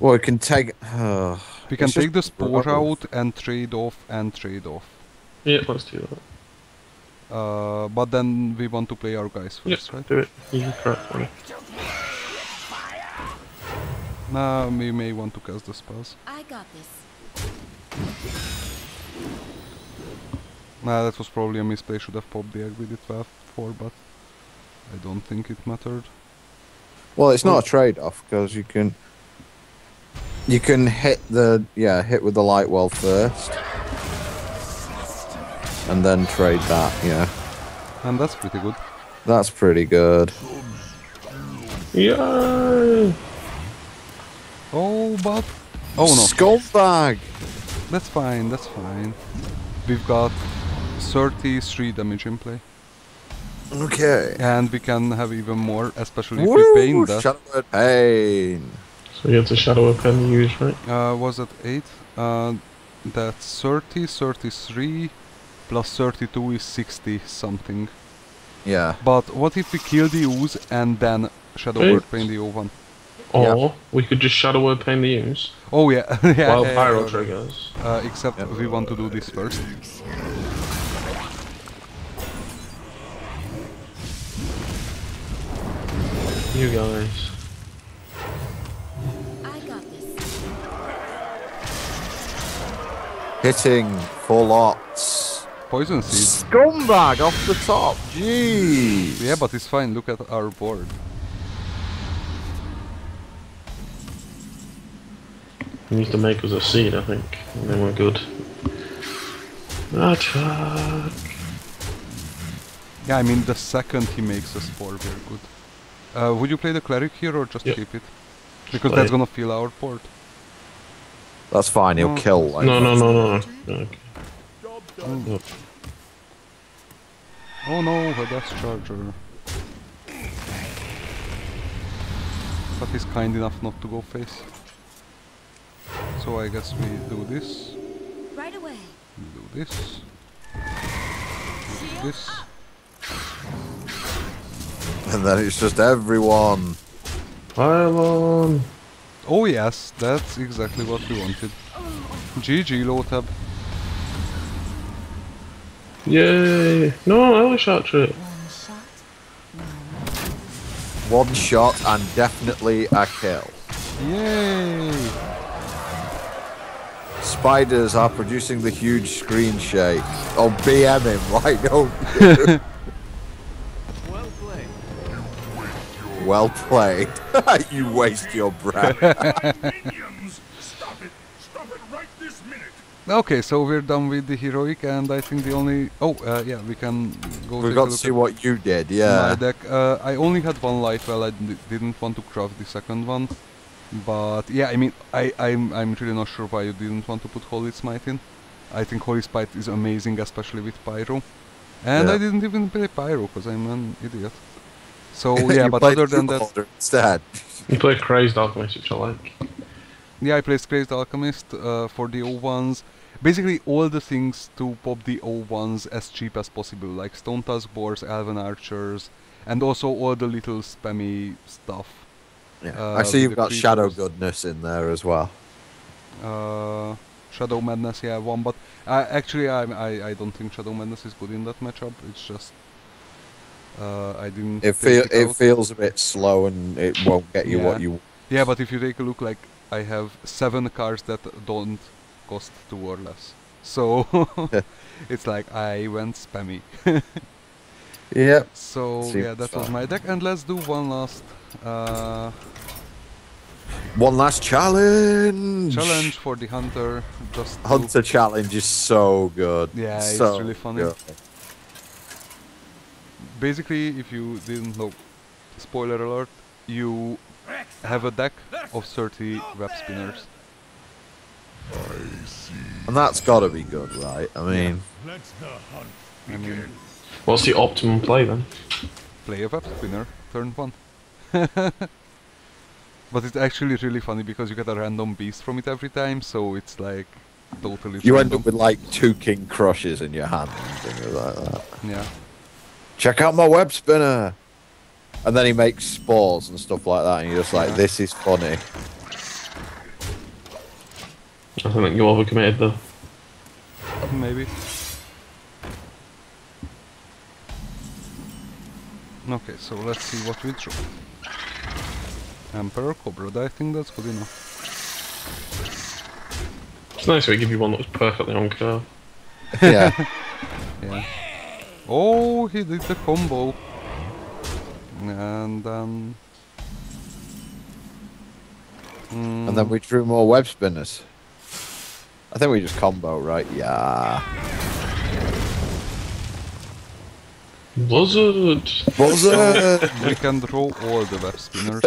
Well, we can take... We can it's take the just spore rough. out and trade off and trade off. Yeah, let's do that. But then we want to play our guys first, Yeah, right? do it. You correct one. Nah, we may want to cast the spells. I got this. Nah, that was probably a misplay. Should have popped the egg with it before, but I don't think it mattered. Well, it's not a trade-off, because you can... You can hit the... Yeah, hit with the light well first. And then trade that, yeah. And that's pretty good. That's pretty good. Yeah. Oh, but... Oh no, Scumbag! that's fine, that's fine. We've got 33 damage in play. Okay. And we can have even more, especially if we paint that. Shadow Word Pain. So you had to shadow a pen you use, right? Was that 8? That's 30, 33, plus 32 is 60 something. Yeah. But what if we kill the ooze and then Shadow Hey. Word Paint the O1? Or we could just shadow a pen the use Oh yeah, yeah, while yeah, pyro yeah. triggers. Except we want to do this first. You guys. I got this. Hitting for lots. Poison Seed. Scumbag off the top. Jeez. Yeah, but it's fine, look at our board. He needs to make us a seed, I think. And then we're good. Attack! Yeah, I mean the second he makes a spore, we're good. Would you play the cleric here or just Yeah. keep it? Because Play that's it. gonna fill our port. That's fine, he'll No. kill. Like, No. Okay. Job done. Look. Oh no, a Death Charger. But he's kind enough not to go face. So I guess we do this, Right away. we do this, we do this. And then it's just everyone. Pile on! Oh yes, that's exactly what we wanted. GG Loatheb. Yay! No, I only shot trick. One shot. One shot and definitely a kill. Yay! Spiders are producing the huge screen shake. Oh, BM him, why don't you? Well played. You waste your breath. Minions! Stop it! Stop it right this minute! Okay, so we're done with the heroic, and I think the only... Oh, yeah, we can go We've take got a to look see at what you did, my yeah. deck. I only had one life, well, I didn't want to craft the second one. But yeah, I mean, I'm really not sure why you didn't want to put Holy Smite in. I think Holy Smite is amazing, especially with Pyro. And Yeah. I didn't even play Pyro, because I'm an idiot. So You yeah, but played other than Blue that... Order instead. You play Crazed Alchemist, which I like. Yeah, I played Crazed Alchemist for the O1s. Basically all the things to pop the O1s as cheap as possible, like Stone Tusk Boars, Elven Archers, and also all the little spammy stuff. Yeah. I see with you've the got Shadow creatures. Goodness in there as well. Shadow Madness, yeah, one, but actually I don't think Shadow Madness is good in that matchup. It's just I didn't. It feels a bit slow and it won't get you Yeah. what you. Yeah, but if you take a look, like I have 7 cards that don't cost 2 or less. So it's like I went spammy. Yep. So Seems yeah, that was fine. my deck, and let's do one last One last challenge. challenge for the hunter. Just to- Hunter challenge is so good. Yeah, it's so really funny. good. basically, if you didn't know, spoiler alert, you have a deck of 30 web spinners. And that's got to be good, right? I mean, Let the hunt I mean, What's the optimum play then? play a web spinner, turn 1. But it's actually really funny because you get a random beast from it every time, so it's like totally you end random. up with like 2 king crushes in your hand and things like that. Yeah. Check out my web spinner! And then he makes spores and stuff like that, and you're just like, Yeah. this is funny. I think you overcommitted though. Maybe. Okay, so let's see what we draw. Emperor, Cobra, I think that's good enough. It's nice we give you one that was perfectly on curve. Yeah. Yeah. Oh, he did the combo. And then... And then we drew more web spinners. I think we just combo, right? Yeah. Buzzard! Buzzard! we can draw all the web spinners.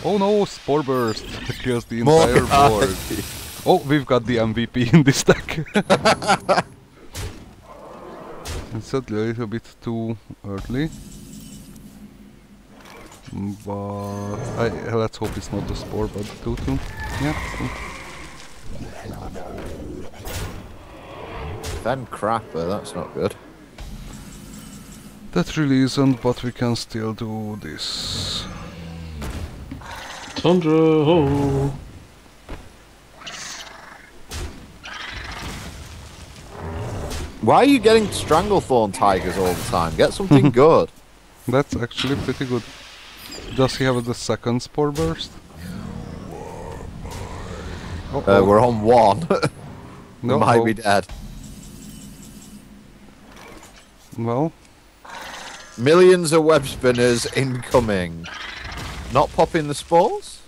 Oh no, Spore Burst kills the More entire board. Oh, we've got the MVP in this deck. It's sadly a little bit too early. But let's hope it's not the Spore, but the 2-2. Yeah. Then crapper, that's not good. That really isn't, but we can still do this. Tundra! Oh. Why are you getting Stranglethorn Tigers all the time? Get something good. That's actually pretty good. Does he have the second Spore Burst? Uh-oh. We're on 1. We No, might be dead. Well, Millions of web spinners incoming. Not popping the spores?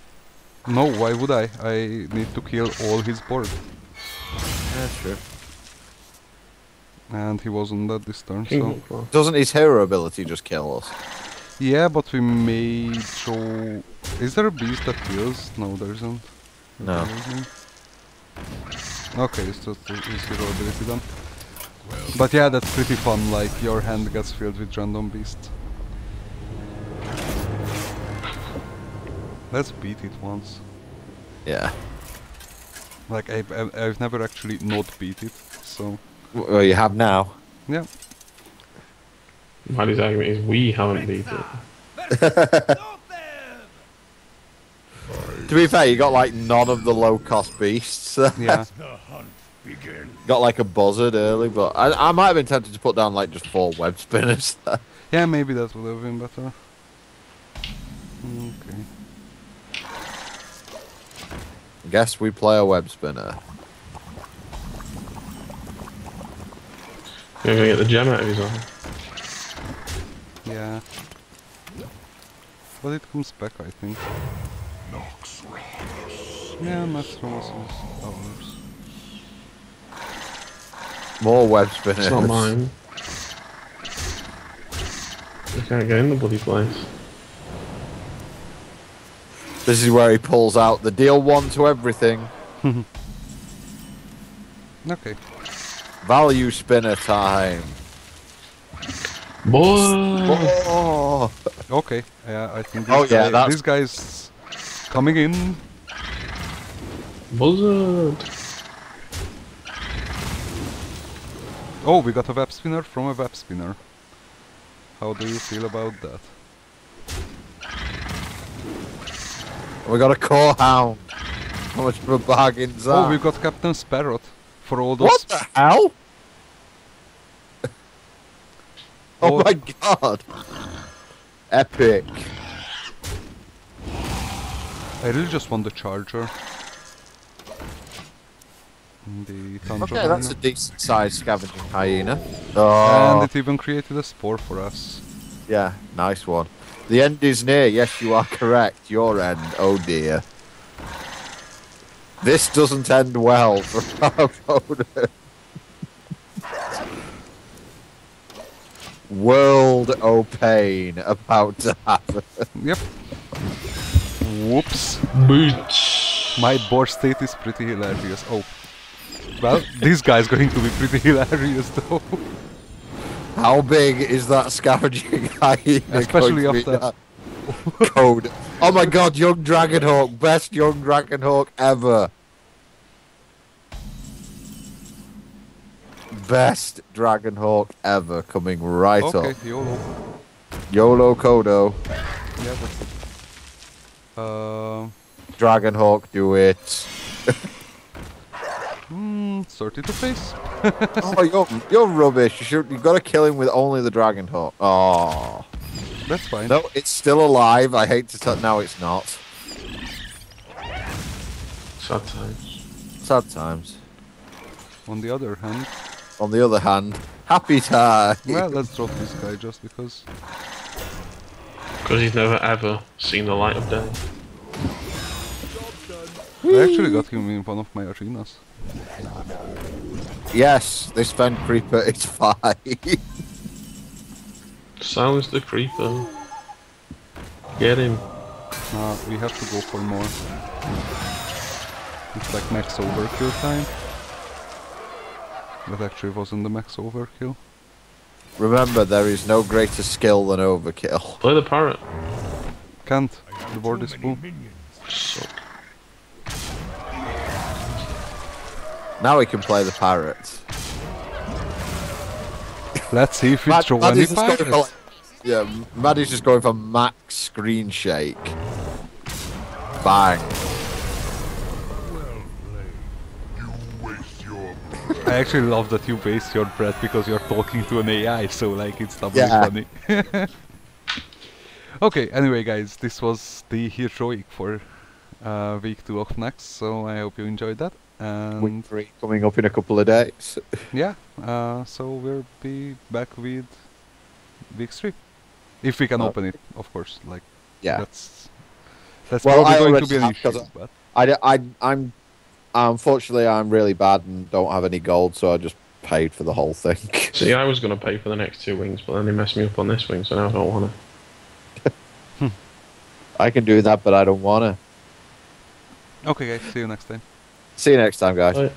no, why would I? I need to kill all his board. Yeah, true. And he wasn't dead this turn, so... Doesn't his hero ability just kill us? Yeah, but we may throw... Is there a beast that kills? No, there isn't. No. There isn't. Okay, it's just his hero ability then. But yeah, that's pretty fun, like your hand gets filled with random beasts. Let's beat it once. Yeah. Like, I've never actually not beat it, so... Well, you have now. Yeah. Maddy's argument is we haven't beat it. To be fair, you got like none of the low-cost beasts. Yeah. The hunt begin. Got like a buzzard early, but I might have been tempted to put down like just 4 web spinners. Yeah, maybe that would have been better. Okay. Guess we play a web spinner. You're gonna get the gem out of his eye. Yeah. But it comes back, I think. Yeah, Naxxramas is ours. More web spinners. It's not mine. I can't get in the bloody place. This is where he pulls out the deal 1 to everything. Okay. Value spinner time. Boy! Oh, Okay. Yeah, I think Oh, yeah, that's- this guy's coming in. Buzzard! Oh, we got a web spinner from a web spinner. How do you feel about that? we got a core hound. How much of a bargain's that? Oh, we got Captain Sparrow for all those. What the hell? Oh Oh. my god. Epic. I really just want the charger. The Tundra Okay, that's a Hyena. decent sized scavenging hyena. And Oh, it even created a spore for us. yeah, nice one. The end is near. Yes, you are correct. Your end. Oh dear. This doesn't end well for our opponent. World o' pain about to happen. Yep. Whoops. Boots. My board state is pretty hilarious. Oh. Well, this guy's going to be pretty hilarious though. How big is that scavenging hyena? Especially going to be after... now? Code. Oh my god, young Dragonhawk. Best young Dragonhawk ever. Best Dragonhawk ever coming right up. Okay, YOLO. YOLO Kodo. Yeah, that's it. Dragonhawk, do it. Sorted to face. Oh, you're rubbish. You've got to kill him with only the Dragonhawk. Oh. That's fine. No, it's still alive. I hate to tell. No, it's not. Sad times. Sad times. On the other hand... On the other hand, happy time. Well, let's drop this guy just because... Because he's never ever seen the light of day. I actually got him in one of my arenas. Yes, this Fen Creeper is fine. Silence the creeper. Get him. We have to go for more. It's like max overkill time. That actually wasn't the max overkill. Remember, there is no greater skill than overkill. Play the parrot. Can't. The board is full. So, Now we can play the parrot. Let's see if we throw any Maddy's just going for, pirates. yeah, Maddy's just going for max screen shake. Bang. I actually love that you waste your breath because you're talking to an AI, so like it's doubly Yeah. funny. Okay, anyway guys, this was the heroic for week 2 of Naxx, so I hope you enjoyed that. And Week 3 coming up in a couple of days. yeah, so we'll be back with week 3. If we can open it, of course. Like, Yeah. that's Well, I probably going to already be an have, issue. 'cause But I'm unfortunately I'm really bad and don't have any gold, so I just paid for the whole thing. see, I was going to pay for the next 2 wings, but then they messed me up on this wing, so now I don't want to. I can do that, but I don't wanna. okay, guys, see you next time. See you next time, guys. Bye.